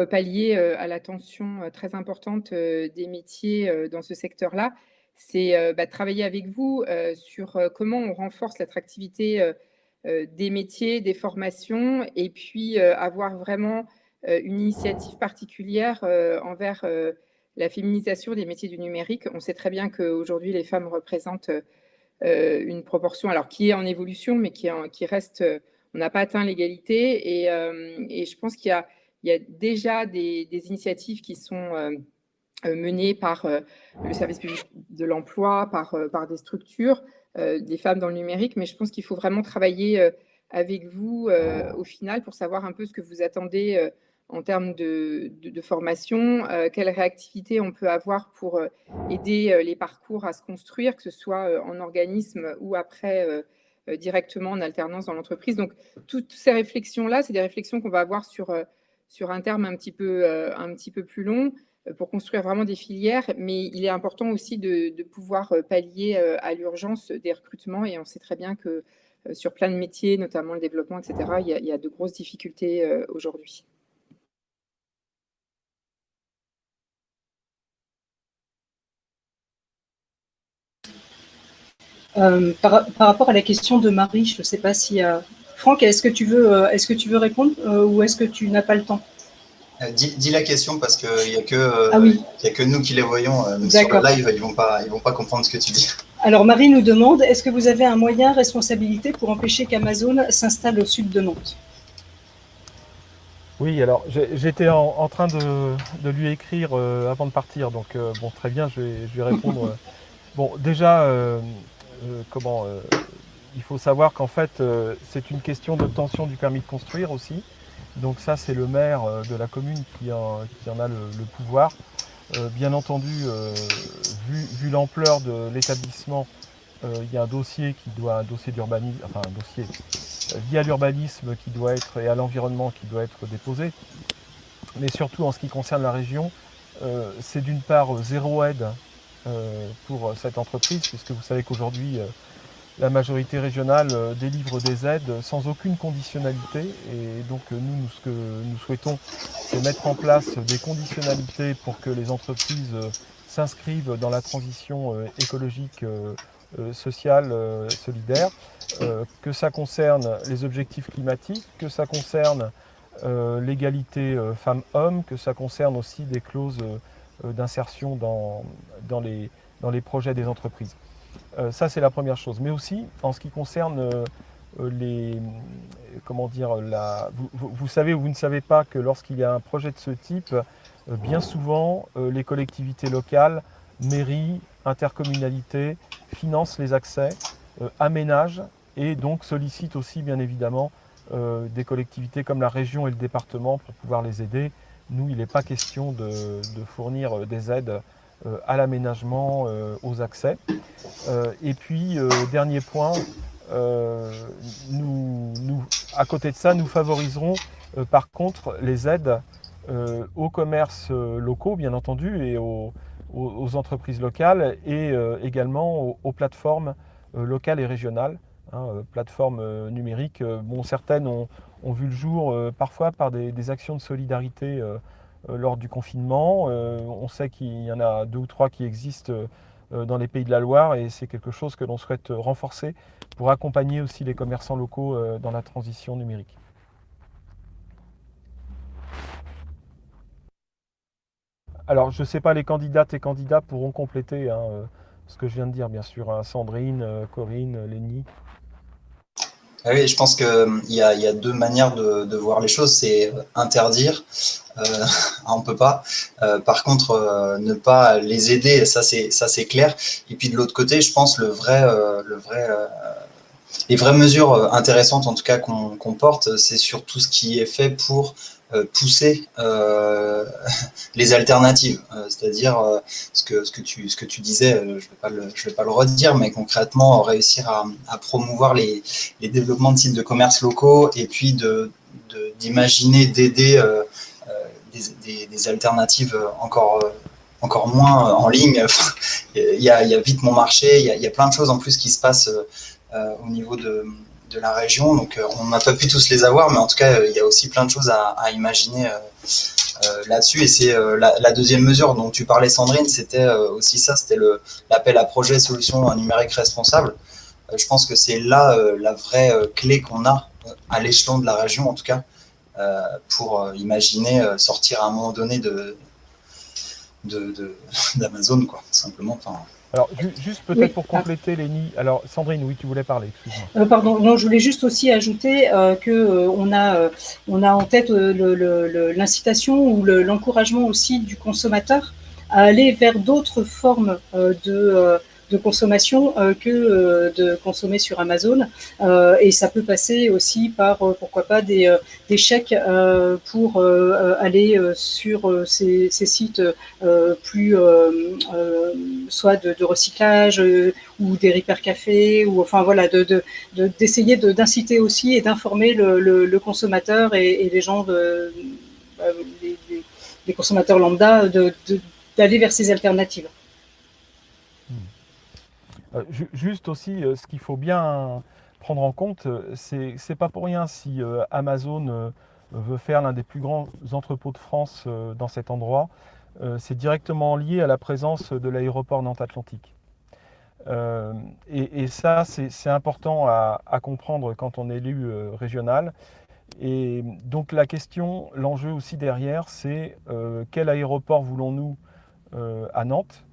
pallier à la tension très importante des métiers dans ce secteur-là, c'est travailler avec vous sur comment on renforce l'attractivité des métiers, des formations, et puis avoir vraiment une initiative particulière envers la féminisation des métiers du numérique. On sait très bien qu'aujourd'hui, les femmes représentent une proportion, alors qui est en évolution, mais qui reste, on n'a pas atteint l'égalité. Et je pense qu'il y a déjà des initiatives qui sont menées par le service public de l'emploi, par des structures, des femmes dans le numérique, mais je pense qu'il faut vraiment travailler avec vous au final pour savoir un peu ce que vous attendez en termes de formation, quelle réactivité on peut avoir pour aider les parcours à se construire, que ce soit en organisme ou après directement en alternance dans l'entreprise. Donc, toutes ces réflexions-là, c'est des réflexions qu'on va avoir sur un terme un petit peu plus long pour construire vraiment des filières, mais il est important aussi de pouvoir pallier à l'urgence des recrutements, et on sait très bien que sur plein de métiers, notamment le développement, etc., il y a de grosses difficultés aujourd'hui. Par rapport à la question de Marie, je ne sais pas si Franck, est-ce que tu veux répondre ou est-ce que tu n'as pas le temps? Dis la question parce qu'il n'y a, y a que nous qui les voyons. Sur le live, ils vont pas comprendre ce que tu dis. Alors Marie nous demande, est-ce que vous avez un moyen responsabilité pour empêcher qu'Amazon s'installe au sud de Nantes? Oui, alors j'étais en train de lui écrire avant de partir, donc bon, très bien, je vais répondre. Bon, déjà, il faut savoir qu'en fait, c'est une question d'obtention du permis de construire aussi. Donc ça, c'est le maire de la commune qui en a le pouvoir. Bien entendu, vu l'ampleur de l'établissement, il y a un dossier d'urbanisme, enfin un dossier lié à l'urbanisme qui doit être, et à l'environnement qui doit être déposé. Mais surtout en ce qui concerne la région, c'est d'une part zéro aide pour cette entreprise, puisque vous savez qu'aujourd'hui, la majorité régionale délivre des aides sans aucune conditionnalité. Et donc nous, ce que nous souhaitons, c'est mettre en place des conditionnalités pour que les entreprises s'inscrivent dans la transition écologique, sociale, solidaire, que ça concerne les objectifs climatiques, que ça concerne l'égalité femmes-hommes, que ça concerne aussi des clauses d'insertion dans les projets des entreprises. Ça, c'est la première chose. Mais aussi, en ce qui concerne comment dire, vous savez ou vous ne savez pas que lorsqu'il y a un projet de ce type, bien souvent, les collectivités locales, mairies, intercommunalités, financent les accès, aménagent et donc sollicitent aussi, bien évidemment, des collectivités comme la région et le département pour pouvoir les aider. Nous, il n'est pas question de fournir des aides à l'aménagement, aux accès. Et puis, dernier point, à côté de ça, nous favoriserons par contre les aides aux commerces locaux, bien entendu, et aux entreprises locales, et également aux plateformes locales et régionales, plateformes numériques. Bon, certaines ont vu le jour parfois par des actions de solidarité lors du confinement. On sait qu'il y en a 2 ou 3 qui existent dans les Pays de la Loire, et c'est quelque chose que l'on souhaite renforcer pour accompagner aussi les commerçants locaux dans la transition numérique. Alors, je ne sais pas, les candidates et candidats pourront compléter ce que je viens de dire, bien sûr, hein. Sandrine, Corinne, Lénie. Ah oui, je pense qu'il y a 2 manières de voir les choses. C'est interdire, on ne peut pas. Par contre, ne pas les aider, ça c'est clair. Et puis de l'autre côté, je pense les vraies mesures intéressantes, en tout cas qu'on porte, c'est sur tout ce qui est fait pour pousser les alternatives, c'est-à-dire ce que tu disais, je vais pas le redire, mais concrètement réussir à promouvoir les développements de sites de commerce locaux, et puis d'imaginer d'aider des alternatives encore moins en ligne. Il y a vite mon marché, il y a plein de choses en plus qui se passent au niveau de la région, donc on n'a pas pu tous les avoir, mais en tout cas il y a aussi plein de choses à imaginer là-dessus. Et c'est la deuxième mesure dont tu parlais, Sandrine, c'était aussi ça, c'était l'appel à projet solutions numériques responsables. Je pense que c'est là la vraie clé qu'on a à l'échelon de la région, en tout cas, pour imaginer sortir à un moment donné d'Amazon, quoi, simplement. Enfin, alors, juste peut-être pour compléter, Lénie. Alors, Sandrine, oui, tu voulais parler, excuse-moi. Pardon, non, je voulais juste aussi ajouter qu'on a en tête l'incitation ou l'encouragement aussi du consommateur à aller vers d'autres formes de consommation que de consommer sur Amazon. Et ça peut passer aussi par, pourquoi pas, des chèques pour aller sur ces sites plus soit de recyclage ou des repair cafés, ou enfin voilà, d'essayer d'inciter aussi et d'informer le consommateur et les gens, les consommateurs lambda, d'aller vers ces alternatives. Juste aussi, ce qu'il faut bien prendre en compte, c'est pas pour rien si Amazon veut faire l'un des plus grands entrepôts de France dans cet endroit. C'est directement lié à la présence de l'aéroport Nantes-Atlantique. Et ça, c'est important à comprendre quand on est élu régional. Et donc la question, l'enjeu aussi derrière, c'est quel aéroport voulons-nous à Nantes ?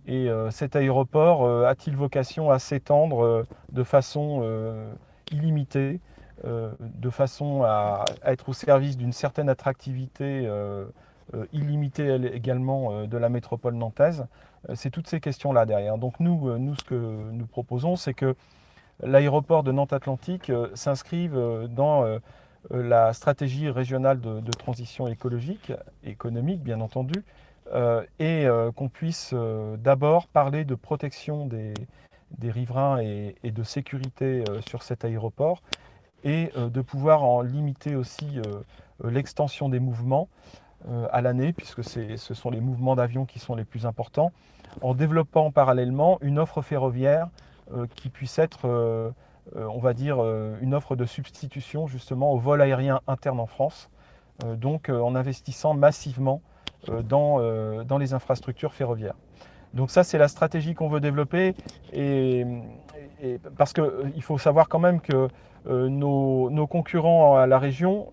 Et cet aéroport a-t-il vocation à s'étendre de façon illimitée, de façon à être au service d'une certaine attractivité illimitée également de la métropole nantaise? C'est toutes ces questions-là derrière. Donc nous, ce que nous proposons, c'est que l'aéroport de Nantes-Atlantique s'inscrive dans la stratégie régionale de transition écologique, économique bien entendu, et qu'on puisse d'abord parler de protection des riverains et de sécurité sur cet aéroport, et de pouvoir en limiter aussi l'extension des mouvements à l'année, puisque ce sont les mouvements d'avions qui sont les plus importants, en développant parallèlement une offre ferroviaire qui puisse être, on va dire, une offre de substitution justement au vol aérien interne en France, donc en investissant massivement dans les infrastructures ferroviaires. Donc ça, c'est la stratégie qu'on veut développer, et parce qu'il faut savoir quand même que nos concurrents à la région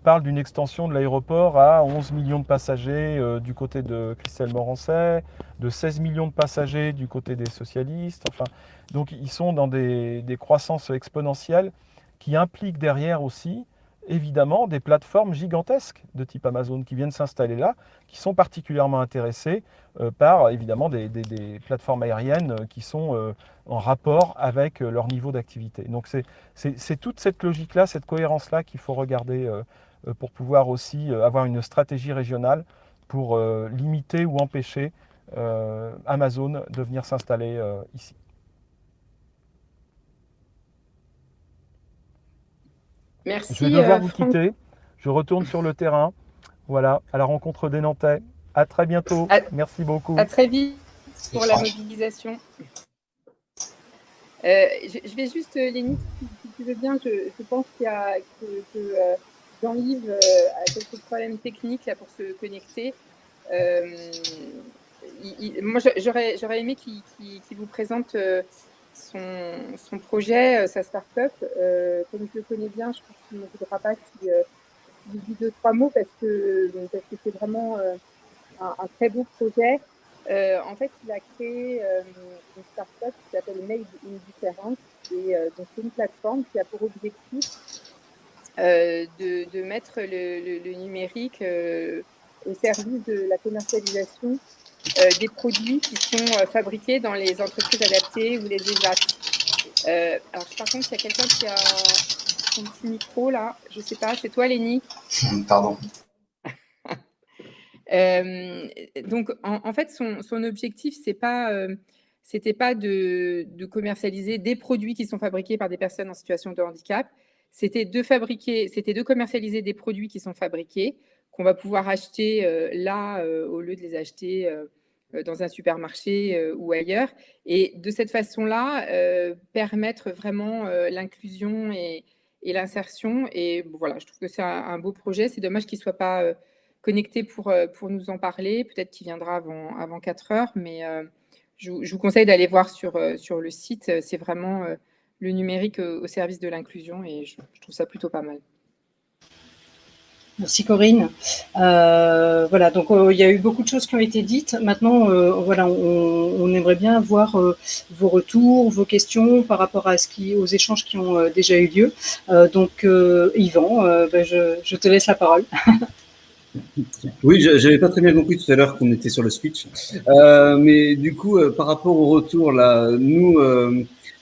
parle d'une extension de l'aéroport à 11 millions de passagers du côté de Christelle Morancet, de 16 millions de passagers du côté des socialistes. Enfin, donc ils sont dans des croissances exponentielles qui impliquent derrière aussi, évidemment, des plateformes gigantesques de type Amazon qui viennent s'installer là, qui sont particulièrement intéressées par, évidemment, des plateformes aériennes qui sont en rapport avec leur niveau d'activité. Donc c'est toute cette logique-là, cette cohérence-là qu'il faut regarder pour pouvoir aussi avoir une stratégie régionale pour limiter ou empêcher Amazon de venir s'installer ici. Merci. Je vais devoir vous quitter. Je retourne sur le terrain. Voilà, à la rencontre des Nantais. À très bientôt. Merci beaucoup. À très vite pour la mobilisation. Je vais juste, Lénie, si tu veux bien, je pense que Jean-Yves a quelques problèmes techniques là, pour se connecter. Moi, j'aurais aimé qu'il vous présente son projet, sa start-up. Comme je le connais bien, je pense qu'il ne voudra pas qu'il dise 2-3 mots parce que c'est vraiment un très beau projet. En fait, il a créé une start-up qui s'appelle Made in Difference. Et donc, c'est une plateforme qui a pour objectif de mettre le numérique au service de la commercialisation des produits qui sont fabriqués dans les entreprises adaptées ou les ESAT. Alors, par contre, il y a quelqu'un qui a son petit micro là. Je ne sais pas, c'est toi, Lénie? Pardon. Donc, en fait, son objectif, c'était pas de commercialiser des produits qui sont fabriqués par des personnes en situation de handicap. C'était de commercialiser des produits qui sont fabriqués, qu'on va pouvoir acheter là, au lieu de les acheter dans un supermarché ou ailleurs. Et de cette façon-là, permettre vraiment l'inclusion et l'insertion. Et voilà, je trouve que c'est un beau projet. C'est dommage qu'il ne soit pas connecté pour nous en parler. Peut-être qu'il viendra avant 4 heures, mais je vous conseille d'aller voir sur le site. C'est vraiment le numérique au service de l'inclusion et je trouve ça plutôt pas mal. Merci Corinne. Voilà, donc il y a eu beaucoup de choses qui ont été dites. Maintenant, voilà, on aimerait bien avoir vos retours, vos questions par rapport aux échanges qui ont déjà eu lieu. Donc Yvan, je te laisse la parole. Oui, j'avais pas très bien compris tout à l'heure qu'on était sur le speech, mais du coup, par rapport au retour là, nous,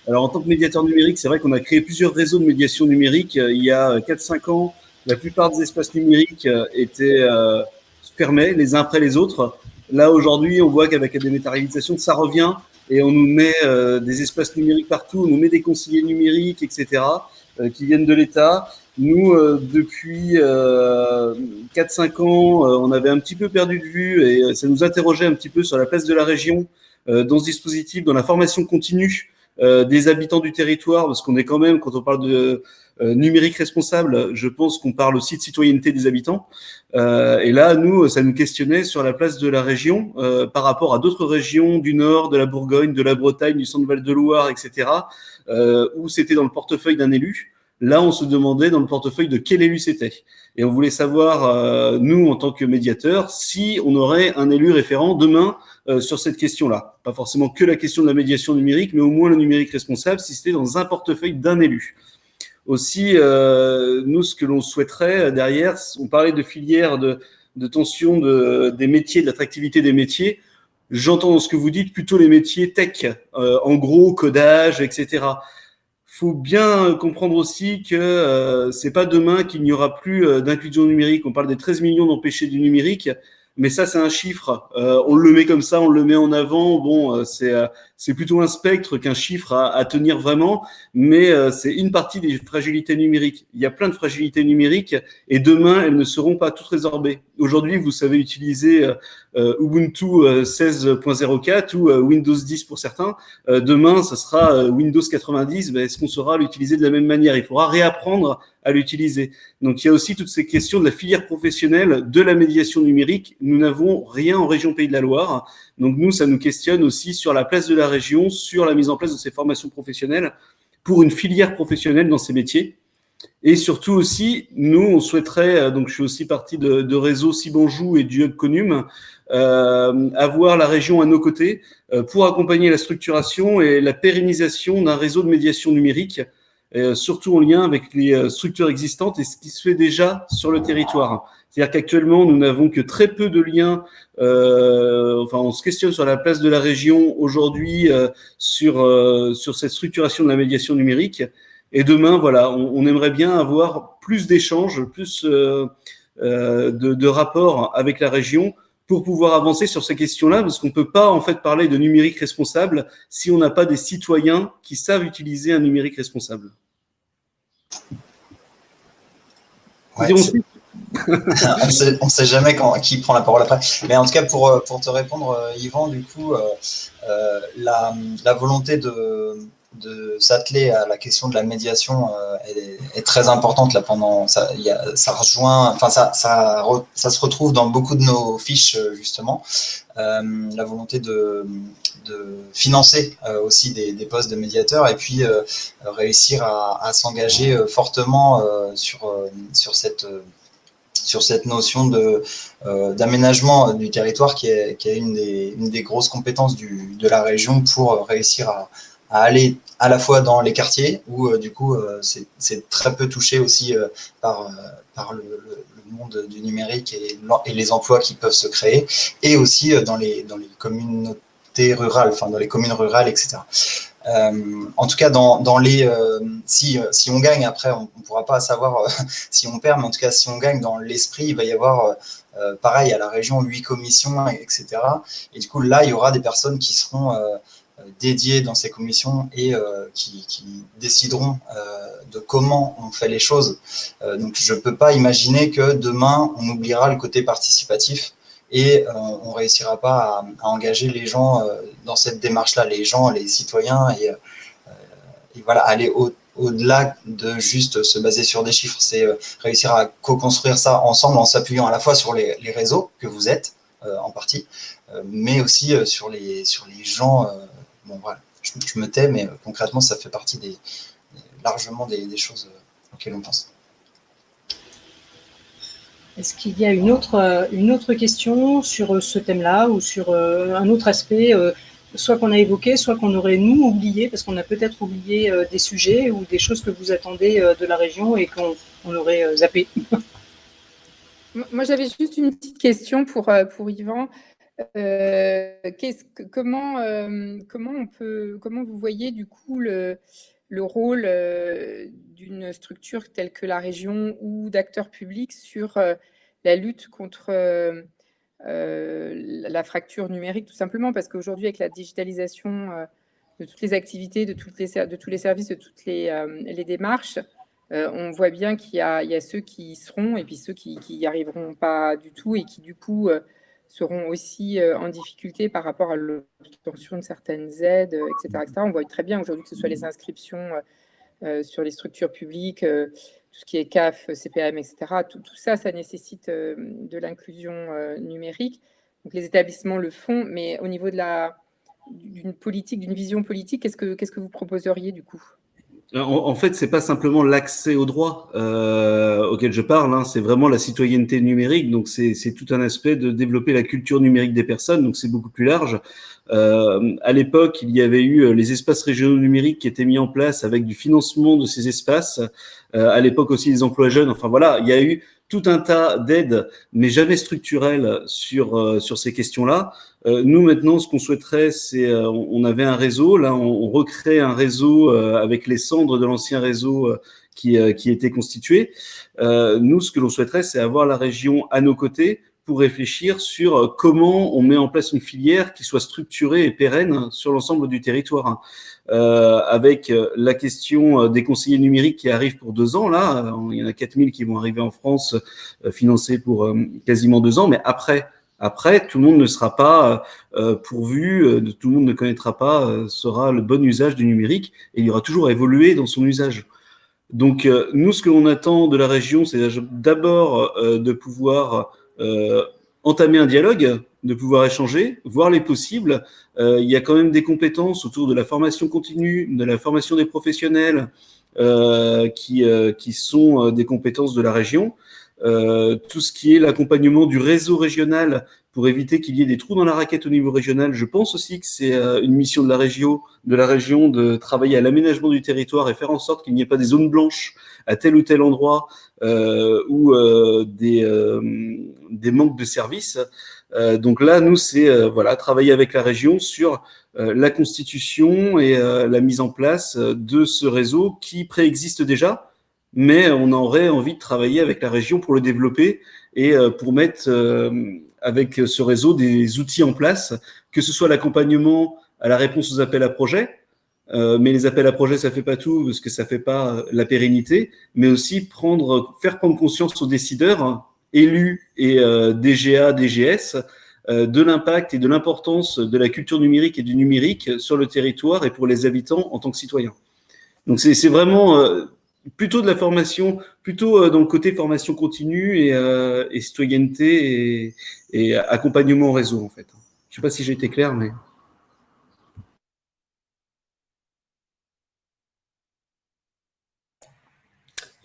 alors en tant que médiateur numérique, c'est vrai qu'on a créé plusieurs réseaux de médiation numérique. Il y a 4-5 ans, la plupart des espaces numériques étaient fermés les uns après les autres. Là aujourd'hui, on voit qu'avec la dématérialisation, ça revient et on nous met des espaces numériques partout, on nous met des conseillers numériques, etc., qui viennent de l'État. Nous, depuis 4-5 ans, on avait un petit peu perdu de vue et ça nous interrogeait un petit peu sur la place de la région dans ce dispositif, dans la formation continue des habitants du territoire, parce qu'on est quand même, quand on parle de numérique responsable, je pense qu'on parle aussi de citoyenneté des habitants. Et là, nous, ça nous questionnait sur la place de la région par rapport à d'autres régions du Nord, de la Bourgogne, de la Bretagne, du Centre-Val de Loire, etc., où c'était dans le portefeuille d'un élu. Là, on se demandait dans le portefeuille de quel élu c'était. Et on voulait savoir, nous, en tant que médiateurs, si on aurait un élu référent demain sur cette question-là. Pas forcément que la question de la médiation numérique, mais au moins le numérique responsable, si c'était dans un portefeuille d'un élu. Aussi, nous, ce que l'on souhaiterait derrière, on parlait de filière, de tension des métiers, de l'attractivité des métiers. J'entends dans ce que vous dites plutôt les métiers tech, en gros, codage, etc. Faut bien comprendre aussi que c'est pas demain qu'il n'y aura plus d'inclusion numérique. On parle des 13 millions d'empêchés du numérique, mais ça, c'est un chiffre. On le met comme ça, on le met en avant. Bon, c'est plutôt un spectre qu'un chiffre à tenir vraiment, mais c'est une partie des fragilités numériques. Il y a plein de fragilités numériques et demain, elles ne seront pas toutes résorbées. Aujourd'hui, vous savez utiliser Ubuntu 16.04 ou Windows 10 pour certains. Demain, ça sera Windows 90. Ben, est-ce qu'on saura l'utiliser de la même manière? Il faudra réapprendre à l'utiliser. Donc, il y a aussi toutes ces questions de la filière professionnelle de la médiation numérique. Nous n'avons rien en région Pays de la Loire. Donc, nous, ça nous questionne aussi sur la place de la région, sur la mise en place de ces formations professionnelles pour une filière professionnelle dans ces métiers. Et surtout aussi, nous, on souhaiterait, donc je suis aussi partie de réseau Cibanjou et du Hub Conum, avoir la région à nos côtés pour accompagner la structuration et la pérennisation d'un réseau de médiation numérique, surtout en lien avec les structures existantes et ce qui se fait déjà sur le territoire. C'est-à-dire qu'actuellement, nous n'avons que très peu de liens. Enfin, on se questionne sur la place de la région aujourd'hui sur cette structuration de la médiation numérique. Et demain, voilà, on aimerait bien avoir plus d'échanges, plus de rapports avec la région pour pouvoir avancer sur ces questions-là, parce qu'on ne peut pas en fait parler de numérique responsable si on n'a pas des citoyens qui savent utiliser un numérique responsable. Ouais, on ne sait jamais qui prend la parole après. Mais en tout cas, pour te répondre, Yvan, du coup, la volonté de s'atteler à la question de la médiation est très importante là pendant ça. Ça rejoint, enfin ça se retrouve dans beaucoup de nos fiches justement. La volonté de financer aussi des postes de médiateurs et puis réussir à s'engager fortement sur cette notion d'aménagement du territoire qui est une des grosses compétences de la région pour réussir à aller à la fois dans les quartiers où du coup c'est très peu touché aussi par le monde du numérique et les emplois qui peuvent se créer, et aussi dans les communautés rurales, enfin dans les communes rurales, etc. En tout cas, si on gagne, après on ne pourra pas savoir si on perd, mais en tout cas si on gagne dans l'esprit, il va y avoir pareil à la région 8 commissions, etc. Et du coup là il y aura des personnes qui seront dédiées dans ces commissions et qui décideront de comment on fait les choses. Donc je ne peux pas imaginer que demain on oubliera le côté participatif et on ne réussira pas à engager les gens dans cette démarche-là, les gens, les citoyens, et voilà, aller au-delà de juste se baser sur des chiffres. C'est réussir à co-construire ça ensemble en s'appuyant à la fois sur les réseaux que vous êtes en partie, mais aussi sur les gens. Bon, voilà, je me tais, mais concrètement, ça fait partie largement des choses auxquelles on pense. Est-ce qu'il y a une autre question sur ce thème-là ou sur un autre aspect, soit qu'on a évoqué, soit qu'on aurait, nous, oublié, parce qu'on a peut-être oublié des sujets ou des choses que vous attendez de la région et qu'on aurait zappé? Moi, j'avais juste une petite question pour Yvan. Comment vous voyez du coup le rôle d'une structure telle que la région ou d'acteurs publics sur la lutte contre la fracture numérique, tout simplement parce qu'aujourd'hui, avec la digitalisation de toutes les activités, de tous les services, de toutes les démarches, on voit bien qu'il y a ceux qui y seront et puis ceux qui n'y arriveront pas du tout et qui du coup seront aussi en difficulté par rapport à l'obtention de certaines aides, etc., etc. On voit très bien aujourd'hui que ce soit les inscriptions sur les structures publiques, tout ce qui est CAF, CPAM, etc. Tout ça, ça nécessite de l'inclusion numérique. Donc les établissements le font, mais au niveau d'une politique, d'une vision politique, qu'est-ce que vous proposeriez du coup ? En fait, c'est pas simplement l'accès aux droits auquel je parle, hein, c'est vraiment la citoyenneté numérique. Donc, c'est tout un aspect de développer la culture numérique des personnes. Donc, c'est beaucoup plus large. À l'époque, il y avait eu les espaces régionaux numériques qui étaient mis en place avec du financement de ces espaces. À l'époque aussi, les emplois jeunes. Enfin, voilà, il y a eu tout un tas d'aides, mais jamais structurelles sur ces questions-là. Nous, maintenant, ce qu'on souhaiterait, c'est, on avait un réseau, là, on recrée un réseau avec les cendres de l'ancien réseau qui était constitué. Nous, ce que l'on souhaiterait, c'est avoir la région à nos côtés pour réfléchir sur comment on met en place une filière qui soit structurée et pérenne sur l'ensemble du territoire. Avec la question des conseillers numériques qui arrivent pour 2 ans, là, il y en a 4000 qui vont arriver en France, financés pour quasiment 2 ans, mais après, tout le monde ne sera pas pourvu, tout le monde ne connaîtra pas, sera le bon usage du numérique, et il y aura toujours à évoluer dans son usage. Donc, nous, ce que l'on attend de la région, c'est d'abord de pouvoir entamer un dialogue, de pouvoir échanger, voir les possibles. Il y a quand même des compétences autour de la formation continue, de la formation des professionnels, qui sont des compétences de la région. Tout ce qui est l'accompagnement du réseau régional pour éviter qu'il y ait des trous dans la raquette au niveau régional. Je pense aussi que c'est une mission de la région de travailler à l'aménagement du territoire et faire en sorte qu'il n'y ait pas des zones blanches à tel ou tel endroit ou des manques de services. Donc là, nous, c'est travailler avec la région sur la constitution et la mise en place de ce réseau qui préexiste déjà, mais on aurait envie de travailler avec la région pour le développer et pour mettre avec ce réseau des outils en place, que ce soit l'accompagnement à la réponse aux appels à projets, mais les appels à projets, ça fait pas tout, parce que ça fait pas la pérennité, mais aussi faire prendre conscience aux décideurs, élus et DGA, DGS, de l'impact et de l'importance de la culture numérique et du numérique sur le territoire et pour les habitants en tant que citoyens. Donc c'est vraiment plutôt de la formation, plutôt dans le côté formation continue et citoyenneté et accompagnement au réseau, en fait. Je sais pas si j'ai été clair, mais...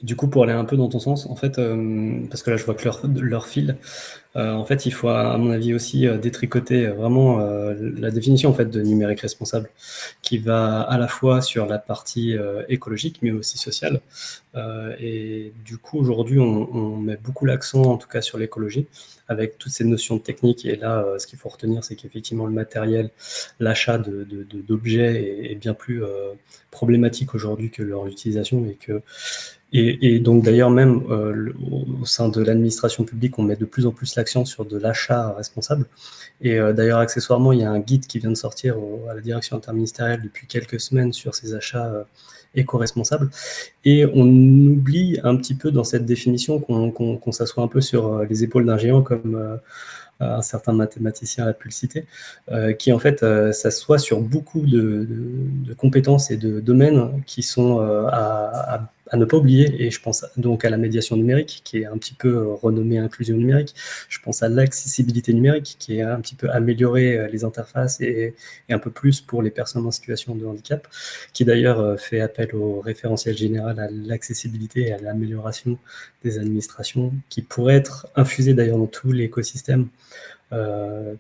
Du coup, pour aller un peu dans ton sens, en fait, parce que là, je vois que leur file, en fait, il faut, à mon avis, aussi détricoter vraiment la définition en fait de numérique responsable, qui va à la fois sur la partie écologique, mais aussi sociale. Et du coup, aujourd'hui, on met beaucoup l'accent, en tout cas, sur l'écologie, avec toutes ces notions techniques. Et là, ce qu'il faut retenir, c'est qu'effectivement, le matériel, l'achat d'objets est bien plus problématique aujourd'hui que leur utilisation et donc d'ailleurs même au sein de l'administration publique, on met de plus en plus l'accent sur de l'achat responsable. Et d'ailleurs accessoirement, il y a un guide qui vient de sortir à la direction interministérielle depuis quelques semaines sur ces achats éco-responsables. Et on oublie un petit peu dans cette définition qu'on s'assoit un peu sur les épaules d'un géant comme un certain mathématicien a pu le citer, qui en fait s'assoit sur beaucoup de compétences et de domaines qui sont à ne pas oublier, et je pense donc à la médiation numérique, qui est un petit peu renommée inclusion numérique. Je pense à l'accessibilité numérique, qui est un petit peu améliorer les interfaces et un peu plus pour les personnes en situation de handicap, qui d'ailleurs fait appel au référentiel général à l'accessibilité et à l'amélioration des administrations, qui pourrait être infusé d'ailleurs dans tout l'écosystème,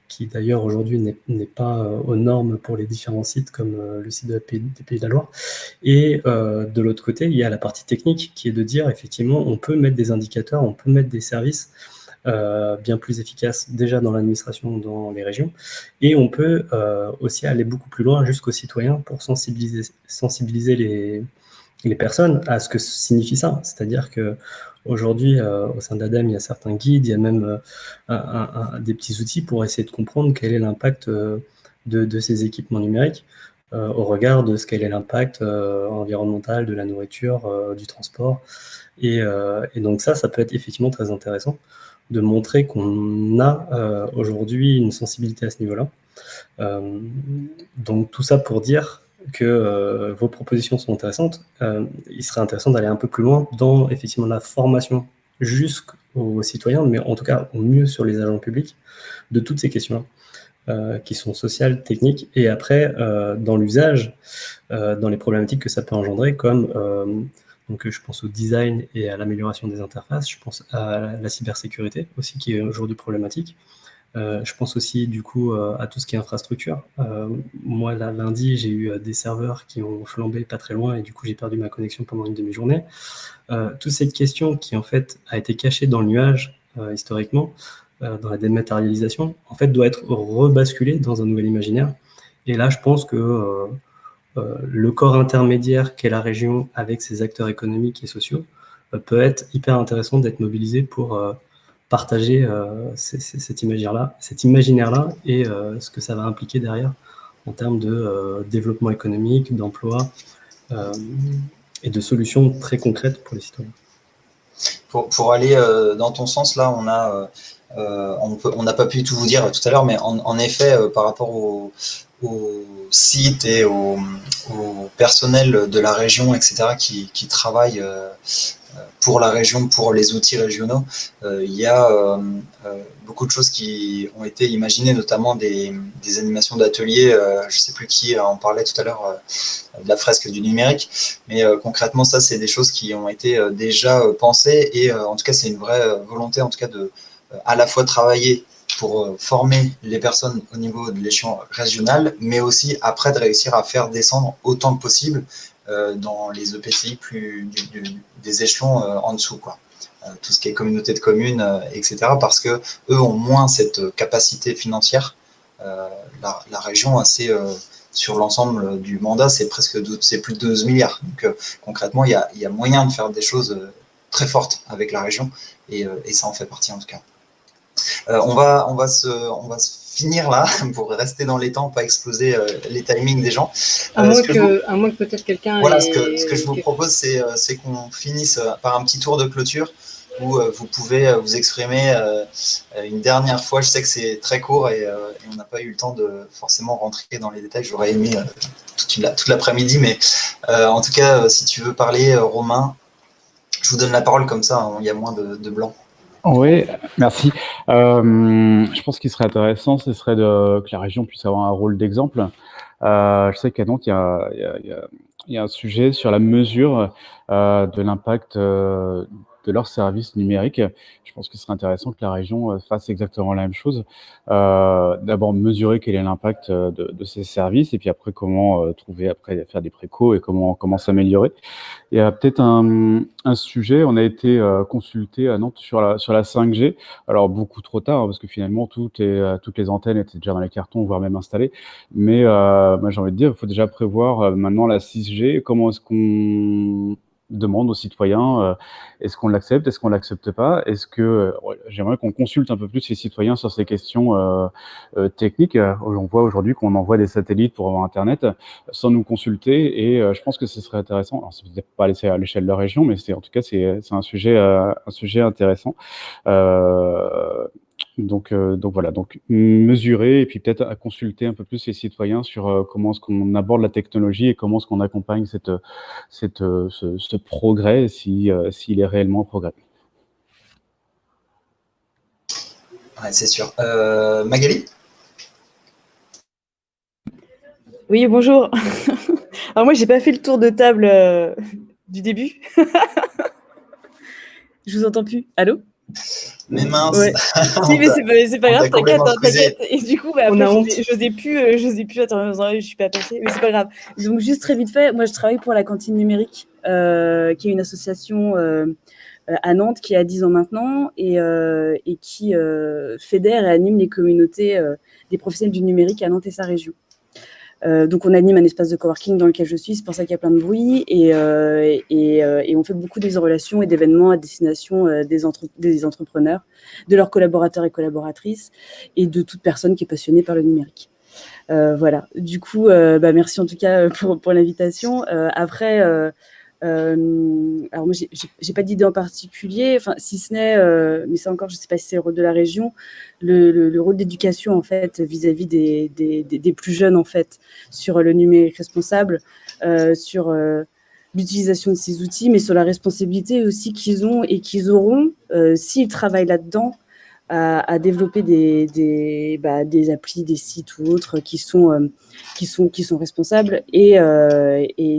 qui d'ailleurs aujourd'hui n'est pas aux normes pour les différents sites comme le site des Pays de la Loire. Et de l'autre côté, il y a la partie technique qui est de dire effectivement on peut mettre des indicateurs, on peut mettre des services bien plus efficaces déjà dans l'administration, dans les régions, et on peut aussi aller beaucoup plus loin jusqu'aux citoyens pour sensibiliser les personnes à ce que signifie ça. C'est-à-dire que aujourd'hui, au sein de l'ADEME, il y a certains guides, il y a même des petits outils pour essayer de comprendre quel est l'impact de ces équipements numériques au regard de ce qu'est l'impact environnemental de la nourriture, du transport. Et donc ça peut être effectivement très intéressant de montrer qu'on a aujourd'hui une sensibilité à ce niveau-là. Donc tout ça pour dire que vos propositions sont intéressantes. Il serait intéressant d'aller un peu plus loin dans effectivement la formation jusqu'aux citoyens, mais en tout cas au mieux sur les agents publics, de toutes ces questions-là, qui sont sociales, techniques, et après dans l'usage, dans les problématiques que ça peut engendrer, comme donc je pense au design et à l'amélioration des interfaces, je pense à la cybersécurité aussi, qui est aujourd'hui problématique. Je pense aussi du coup à tout ce qui est infrastructure. Moi, lundi, j'ai eu des serveurs qui ont flambé pas très loin et du coup, j'ai perdu ma connexion pendant une demi-journée. Toute cette question qui en fait a été cachée dans le nuage historiquement, dans la dématérialisation, en fait doit être rebasculée dans un nouvel imaginaire. Et là, je pense que le corps intermédiaire qu'est la région avec ses acteurs économiques et sociaux peut être hyper intéressant d'être mobilisé pour partager cet imaginaire-là et ce que ça va impliquer derrière en termes de développement économique, d'emploi et de solutions très concrètes pour les citoyens. Pour aller dans ton sens, là, on n'a pas pu tout vous dire tout à l'heure, mais en effet, par rapport au site et au personnel de la région, etc., qui travaillent pour la région, pour les outils régionaux. Il y a beaucoup de choses qui ont été imaginées, notamment des animations d'ateliers. Je ne sais plus qui en parlait tout à l'heure, de la fresque du numérique, mais concrètement, ça, c'est des choses qui ont été déjà pensées, et en tout cas, c'est une vraie volonté, en tout cas, de à la fois travailler pour former les personnes au niveau de l'échelon régional, mais aussi après de réussir à faire descendre autant que possible dans les EPCI des échelons en dessous, quoi. Tout ce qui est communauté de communes, etc., parce que eux ont moins cette capacité financière. La région, sur l'ensemble du mandat, c'est plus de 12 milliards. Donc concrètement, il y a moyen de faire des choses très fortes avec la région, et ça en fait partie en tout cas. On va se finir là pour rester dans les temps, pas exploser les timings des gens. À moins que peut-être quelqu'un. Voilà, ce que je vous propose, c'est qu'on finisse par un petit tour de clôture où vous pouvez vous exprimer une dernière fois. Je sais que c'est très court et on n'a pas eu le temps de forcément rentrer dans les détails. J'aurais aimé toute l'après-midi, mais en tout cas, si tu veux parler, Romain, je vous donne la parole, comme ça, il y a moins de blanc. Oui, merci. Je pense qu'il serait intéressant, ce serait que la région puisse avoir un rôle d'exemple. Je sais qu'à Nantes, il y a un sujet sur la mesure de l'impact de leurs services numériques. Je pense que ce serait intéressant que la région fasse exactement la même chose. D'abord, mesurer quel est l'impact de ces services, et puis après, comment faire des précaux et comment s'améliorer. Il y a peut-être un sujet, on a été consulté à Nantes sur la 5G, alors beaucoup trop tard, hein, parce que finalement toutes les antennes étaient déjà dans les cartons, voire même installées, mais moi j'ai envie de dire, il faut déjà prévoir maintenant la 6G. Comment est-ce qu'on demande aux citoyens, est-ce qu'on l'accepte, est-ce qu'on l'accepte pas, j'aimerais qu'on consulte un peu plus les citoyens sur ces questions techniques. On voit aujourd'hui qu'on envoie des satellites pour avoir Internet sans nous consulter, et je pense que ce serait intéressant. Alors, c'est peut-être pas à l'échelle de la région, mais en tout cas, c'est un sujet intéressant. Donc voilà, donc mesurer, et puis peut-être à consulter un peu plus les citoyens sur comment est-ce qu'on aborde la technologie et comment est-ce qu'on accompagne ce progrès, s'il est réellement un progrès. Ouais, c'est sûr. Magali ? Oui, bonjour. Alors moi, j'ai pas fait le tour de table du début. Je vous entends plus. Allô ? Mais mince. Ouais. Si, mais c'est pas grave, t'inquiète. Et du coup, après, j'osais plus. Attends, je suis pas passée, mais c'est pas grave. Donc juste très vite fait, moi je travaille pour la cantine numérique, qui est une association à Nantes qui a 10 ans maintenant, et qui fédère et anime les communautés des professionnels du numérique à Nantes et sa région. Donc on anime un espace de coworking dans lequel je suis, c'est pour ça qu'il y a plein de bruit, et on fait beaucoup des relations et d'événements à destination des entrepreneurs, de leurs collaborateurs et collaboratrices, et de toute personne qui est passionnée par le numérique. Voilà, du coup, merci en tout cas pour l'invitation. Après, alors moi j'ai pas d'idée en particulier, enfin si ce n'est, mais ça encore je sais pas si c'est le rôle de la région, le rôle d'éducation en fait vis-à-vis des plus jeunes en fait sur le numérique responsable, sur l'utilisation de ces outils, mais sur la responsabilité aussi qu'ils ont et qu'ils auront s'ils travaillent là-dedans, à développer des applis, des sites ou autres qui sont responsables, et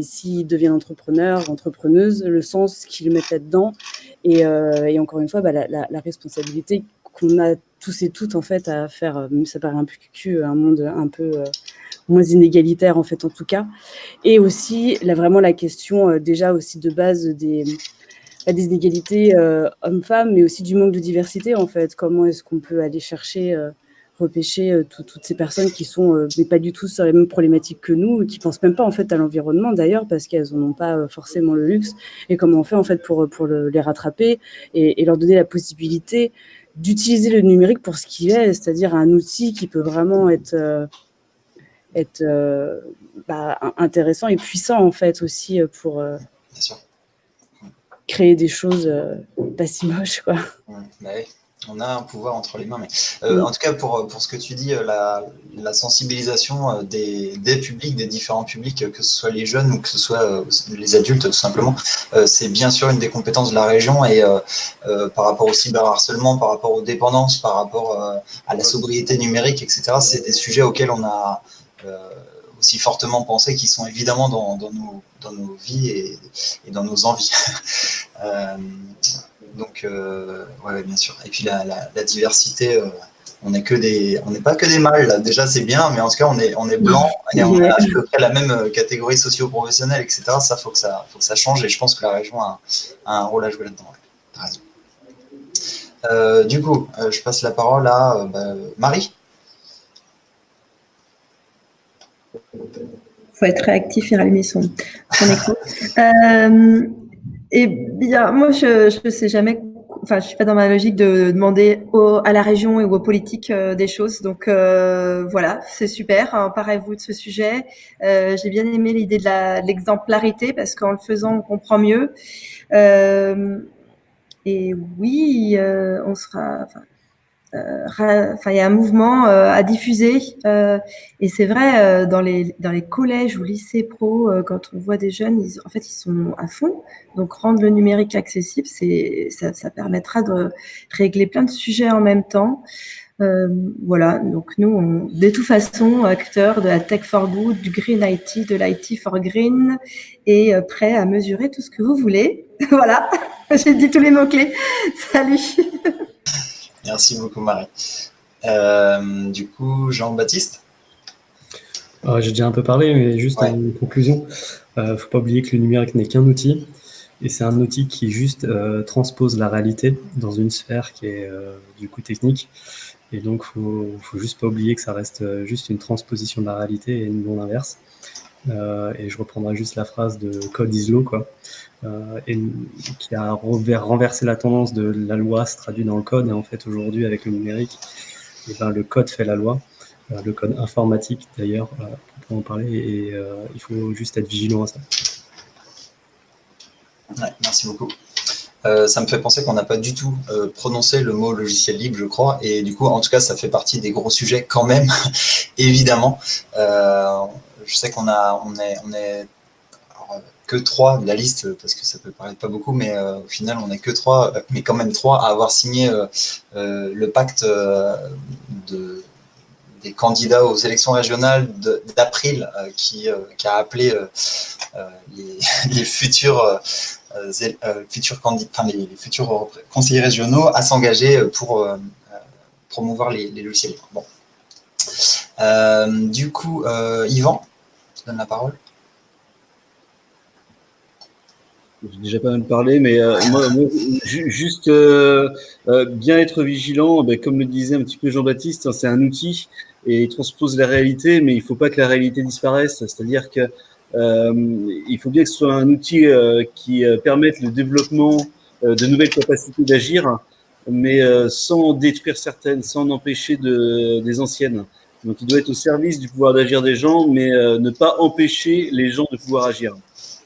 s'ils deviennent entrepreneurs, entrepreneuses, le sens qu'ils mettent là-dedans, et encore une fois la responsabilité qu'on a tous et toutes en fait à faire, même ça paraît un peu cucu, un monde un peu moins inégalitaire en fait en tout cas, et aussi vraiment la question déjà aussi de base des inégalités hommes-femmes, mais aussi du manque de diversité en fait. Comment est-ce qu'on peut aller chercher, repêcher toutes ces personnes qui sont mais pas du tout sur les mêmes problématiques que nous, qui pensent même pas en fait à l'environnement d'ailleurs, parce qu'elles n'en ont pas forcément le luxe, et comment on fait en fait pour les rattraper et leur donner la possibilité d'utiliser le numérique pour ce qu'il est, c'est-à-dire un outil qui peut vraiment être intéressant et puissant en fait aussi pour Bien sûr. créer des choses pas si moches, quoi. Ouais, on a un pouvoir entre les mains. Mais en tout cas, pour ce que tu dis, la sensibilisation des publics, des différents publics, que ce soit les jeunes ou que ce soit les adultes, tout simplement, c'est bien sûr une des compétences de la région. Et par rapport au cyberharcèlement, par rapport aux dépendances, par rapport à la sobriété numérique, etc., c'est des sujets auxquels on a aussi fortement pensé, qui sont évidemment dans nos vies et dans nos envies. Donc, ouais, bien sûr. Et puis la diversité, on n'est pas que des mâles, là. Déjà c'est bien, mais en tout cas on est blanc et on a à peu près la même catégorie socio-professionnelle, etc. Ça faut que ça change, et je pense que la région a un rôle à jouer là-dedans. Ouais. T'as raison. Du coup, je passe la parole à Marie. Faut être réactif et rallumer son écran. Eh bien, moi, je sais jamais. Enfin, je suis pas dans ma logique de demander à la région et aux politiques des choses. Donc voilà, c'est super. Emparez-vous de ce sujet. J'ai bien aimé l'idée de l'exemplarité, parce qu'en le faisant, on comprend mieux. Et oui, on sera. Il y a un mouvement à diffuser, et c'est vrai, dans les collèges ou lycées pro, quand on voit des jeunes, ils sont à fond. Donc rendre le numérique accessible, ça permettra de régler plein de sujets en même temps. Voilà, donc nous, de toute façon, acteurs de la Tech for Good, du Green IT, de l'IT for Green, et prêts à mesurer tout ce que vous voulez. Voilà, j'ai dit tous les mots-clés. Salut. Merci beaucoup, Marie. Du coup, Jean-Baptiste. J'ai déjà un peu parlé, mais juste en conclusion, faut pas oublier que le numérique n'est qu'un outil, et c'est un outil qui juste transpose la réalité dans une sphère qui est du coup technique. Et donc, faut juste pas oublier que ça reste juste une transposition de la réalité et non l'inverse. Et je reprendrai juste la phrase de Code is law, quoi. Et qui a renversé la tendance de la loi se traduit dans le code, et en fait aujourd'hui avec le numérique, le code fait la loi, le code informatique d'ailleurs, pour en parler, et il faut juste être vigilant à ça. Ouais, merci beaucoup. Ça me fait penser qu'on n'a pas du tout prononcé le mot logiciel libre, je crois, et du coup, en tout cas, ça fait partie des gros sujets quand même, évidemment. Je sais qu'on est que 3 de la liste, parce que ça peut paraître pas beaucoup, mais au final, on n'est que 3, mais quand même 3 à avoir signé le pacte des candidats aux élections régionales d'avril, qui a appelé les futurs conseillers régionaux à s'engager pour promouvoir les logiciels libres. Bon. Du coup, Yvan, je te donne la parole. J'ai déjà pas mal parlé, mais moi, juste bien être vigilant, comme le disait un petit peu Jean-Baptiste, hein, c'est un outil et il transpose la réalité, mais il faut pas que la réalité disparaisse. C'est-à-dire que il faut bien que ce soit un outil qui permette le développement de nouvelles capacités d'agir, mais sans détruire certaines, sans en empêcher des anciennes. Donc il doit être au service du pouvoir d'agir des gens, mais ne pas empêcher les gens de pouvoir agir.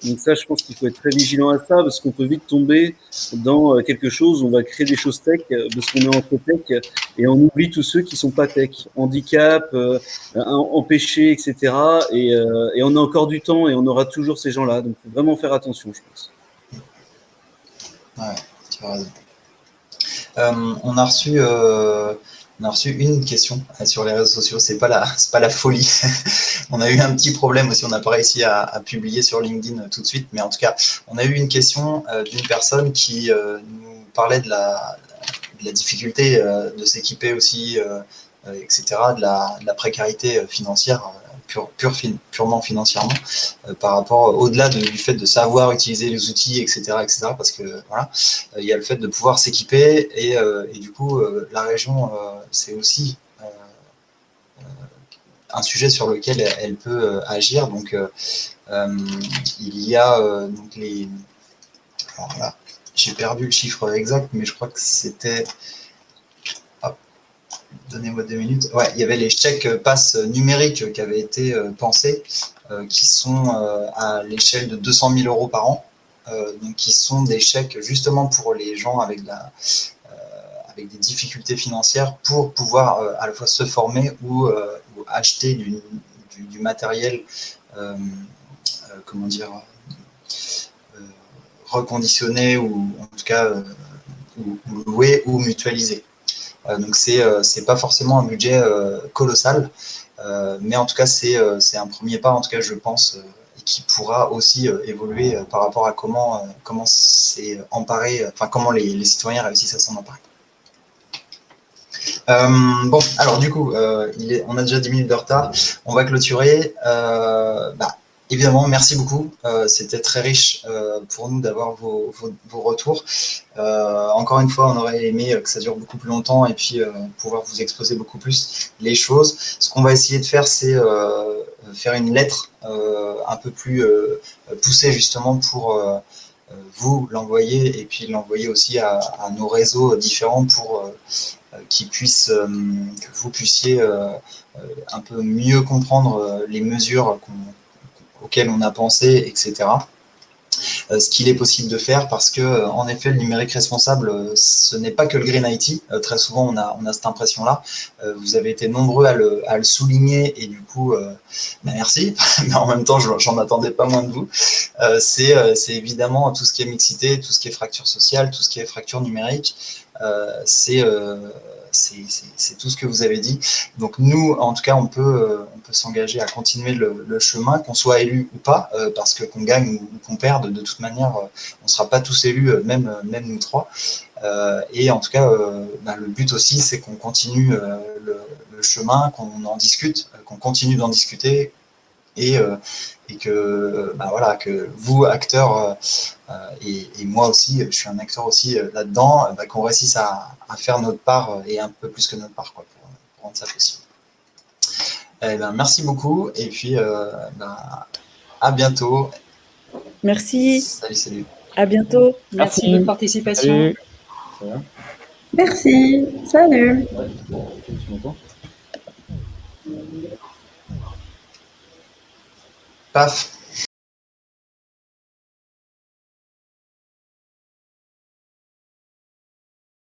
Donc ça, je pense qu'il faut être très vigilant à ça, parce qu'on peut vite tomber dans quelque chose où on va créer des choses tech, parce qu'on est entre tech, et on oublie tous ceux qui sont pas tech, handicap, empêchés, etc. Et on a encore du temps, et on aura toujours ces gens-là. Donc il faut vraiment faire attention, je pense. Ouais, tu as raison. On a reçu une question sur les réseaux sociaux. C'est pas la folie. On a eu un petit problème aussi. On n'a pas réussi à publier sur LinkedIn tout de suite, mais en tout cas, on a eu une question d'une personne qui nous parlait de la difficulté de s'équiper aussi, etc., de la précarité financière, purement financièrement, par rapport au-delà du fait de savoir utiliser les outils, etc., parce que voilà, il y a le fait de pouvoir s'équiper, et du coup, la région, c'est aussi un sujet sur lequel elle peut agir. Donc, il y a donc les. Alors là, j'ai perdu le chiffre exact, mais je crois que c'était. Donnez-moi 2 minutes. Ouais, il y avait les chèques passes numériques qui avaient été pensés, qui sont à l'échelle de 200 000 € par an. Donc, qui sont des chèques justement pour les gens avec avec des difficultés financières pour pouvoir à la fois se former ou acheter du matériel, comment dire, reconditionné ou en tout cas ou loué ou mutualisé. Donc c'est pas forcément un budget colossal, mais en tout cas c'est un premier pas, en tout cas je pense, qui pourra aussi évoluer par rapport à comment c'est emparé, enfin comment les citoyens réussissent à s'en emparer. Bon, alors du coup, on a déjà 10 minutes de retard, on va clôturer. Évidemment, merci beaucoup. C'était très riche pour nous d'avoir vos retours. Encore une fois, on aurait aimé que ça dure beaucoup plus longtemps et puis pouvoir vous exposer beaucoup plus les choses. Ce qu'on va essayer de faire, c'est faire une lettre un peu plus poussée justement pour vous l'envoyer et puis l'envoyer aussi à nos réseaux différents pour que vous puissiez un peu mieux comprendre les mesures auxquelles on a pensé, etc. Ce qu'il est possible de faire parce que, en effet, le numérique responsable, ce n'est pas que le Green IT. Très souvent, on a cette impression-là. Vous avez été nombreux à le souligner et du coup, merci. Mais en même temps, j'en attendais pas moins de vous. C'est évidemment tout ce qui est mixité, tout ce qui est fracture sociale, tout ce qui est fracture numérique. C'est tout ce que vous avez dit. Donc nous, en tout cas, on peut s'engager à continuer le chemin, qu'on soit élu ou pas, parce que qu'on gagne ou qu'on perde, de toute manière, on ne sera pas tous élus, même nous trois. Et en tout cas, le but aussi, c'est qu'on continue le chemin, qu'on en discute, qu'on continue d'en discuter, et que voilà, que vous acteurs et moi aussi, je suis un acteur aussi là-dedans, qu'on réussisse à faire notre part et un peu plus que notre part, quoi, pour rendre ça possible. Merci beaucoup et puis à bientôt. Merci. Salut. À bientôt. Merci de votre participation. Salut. Merci. Salut. Paf.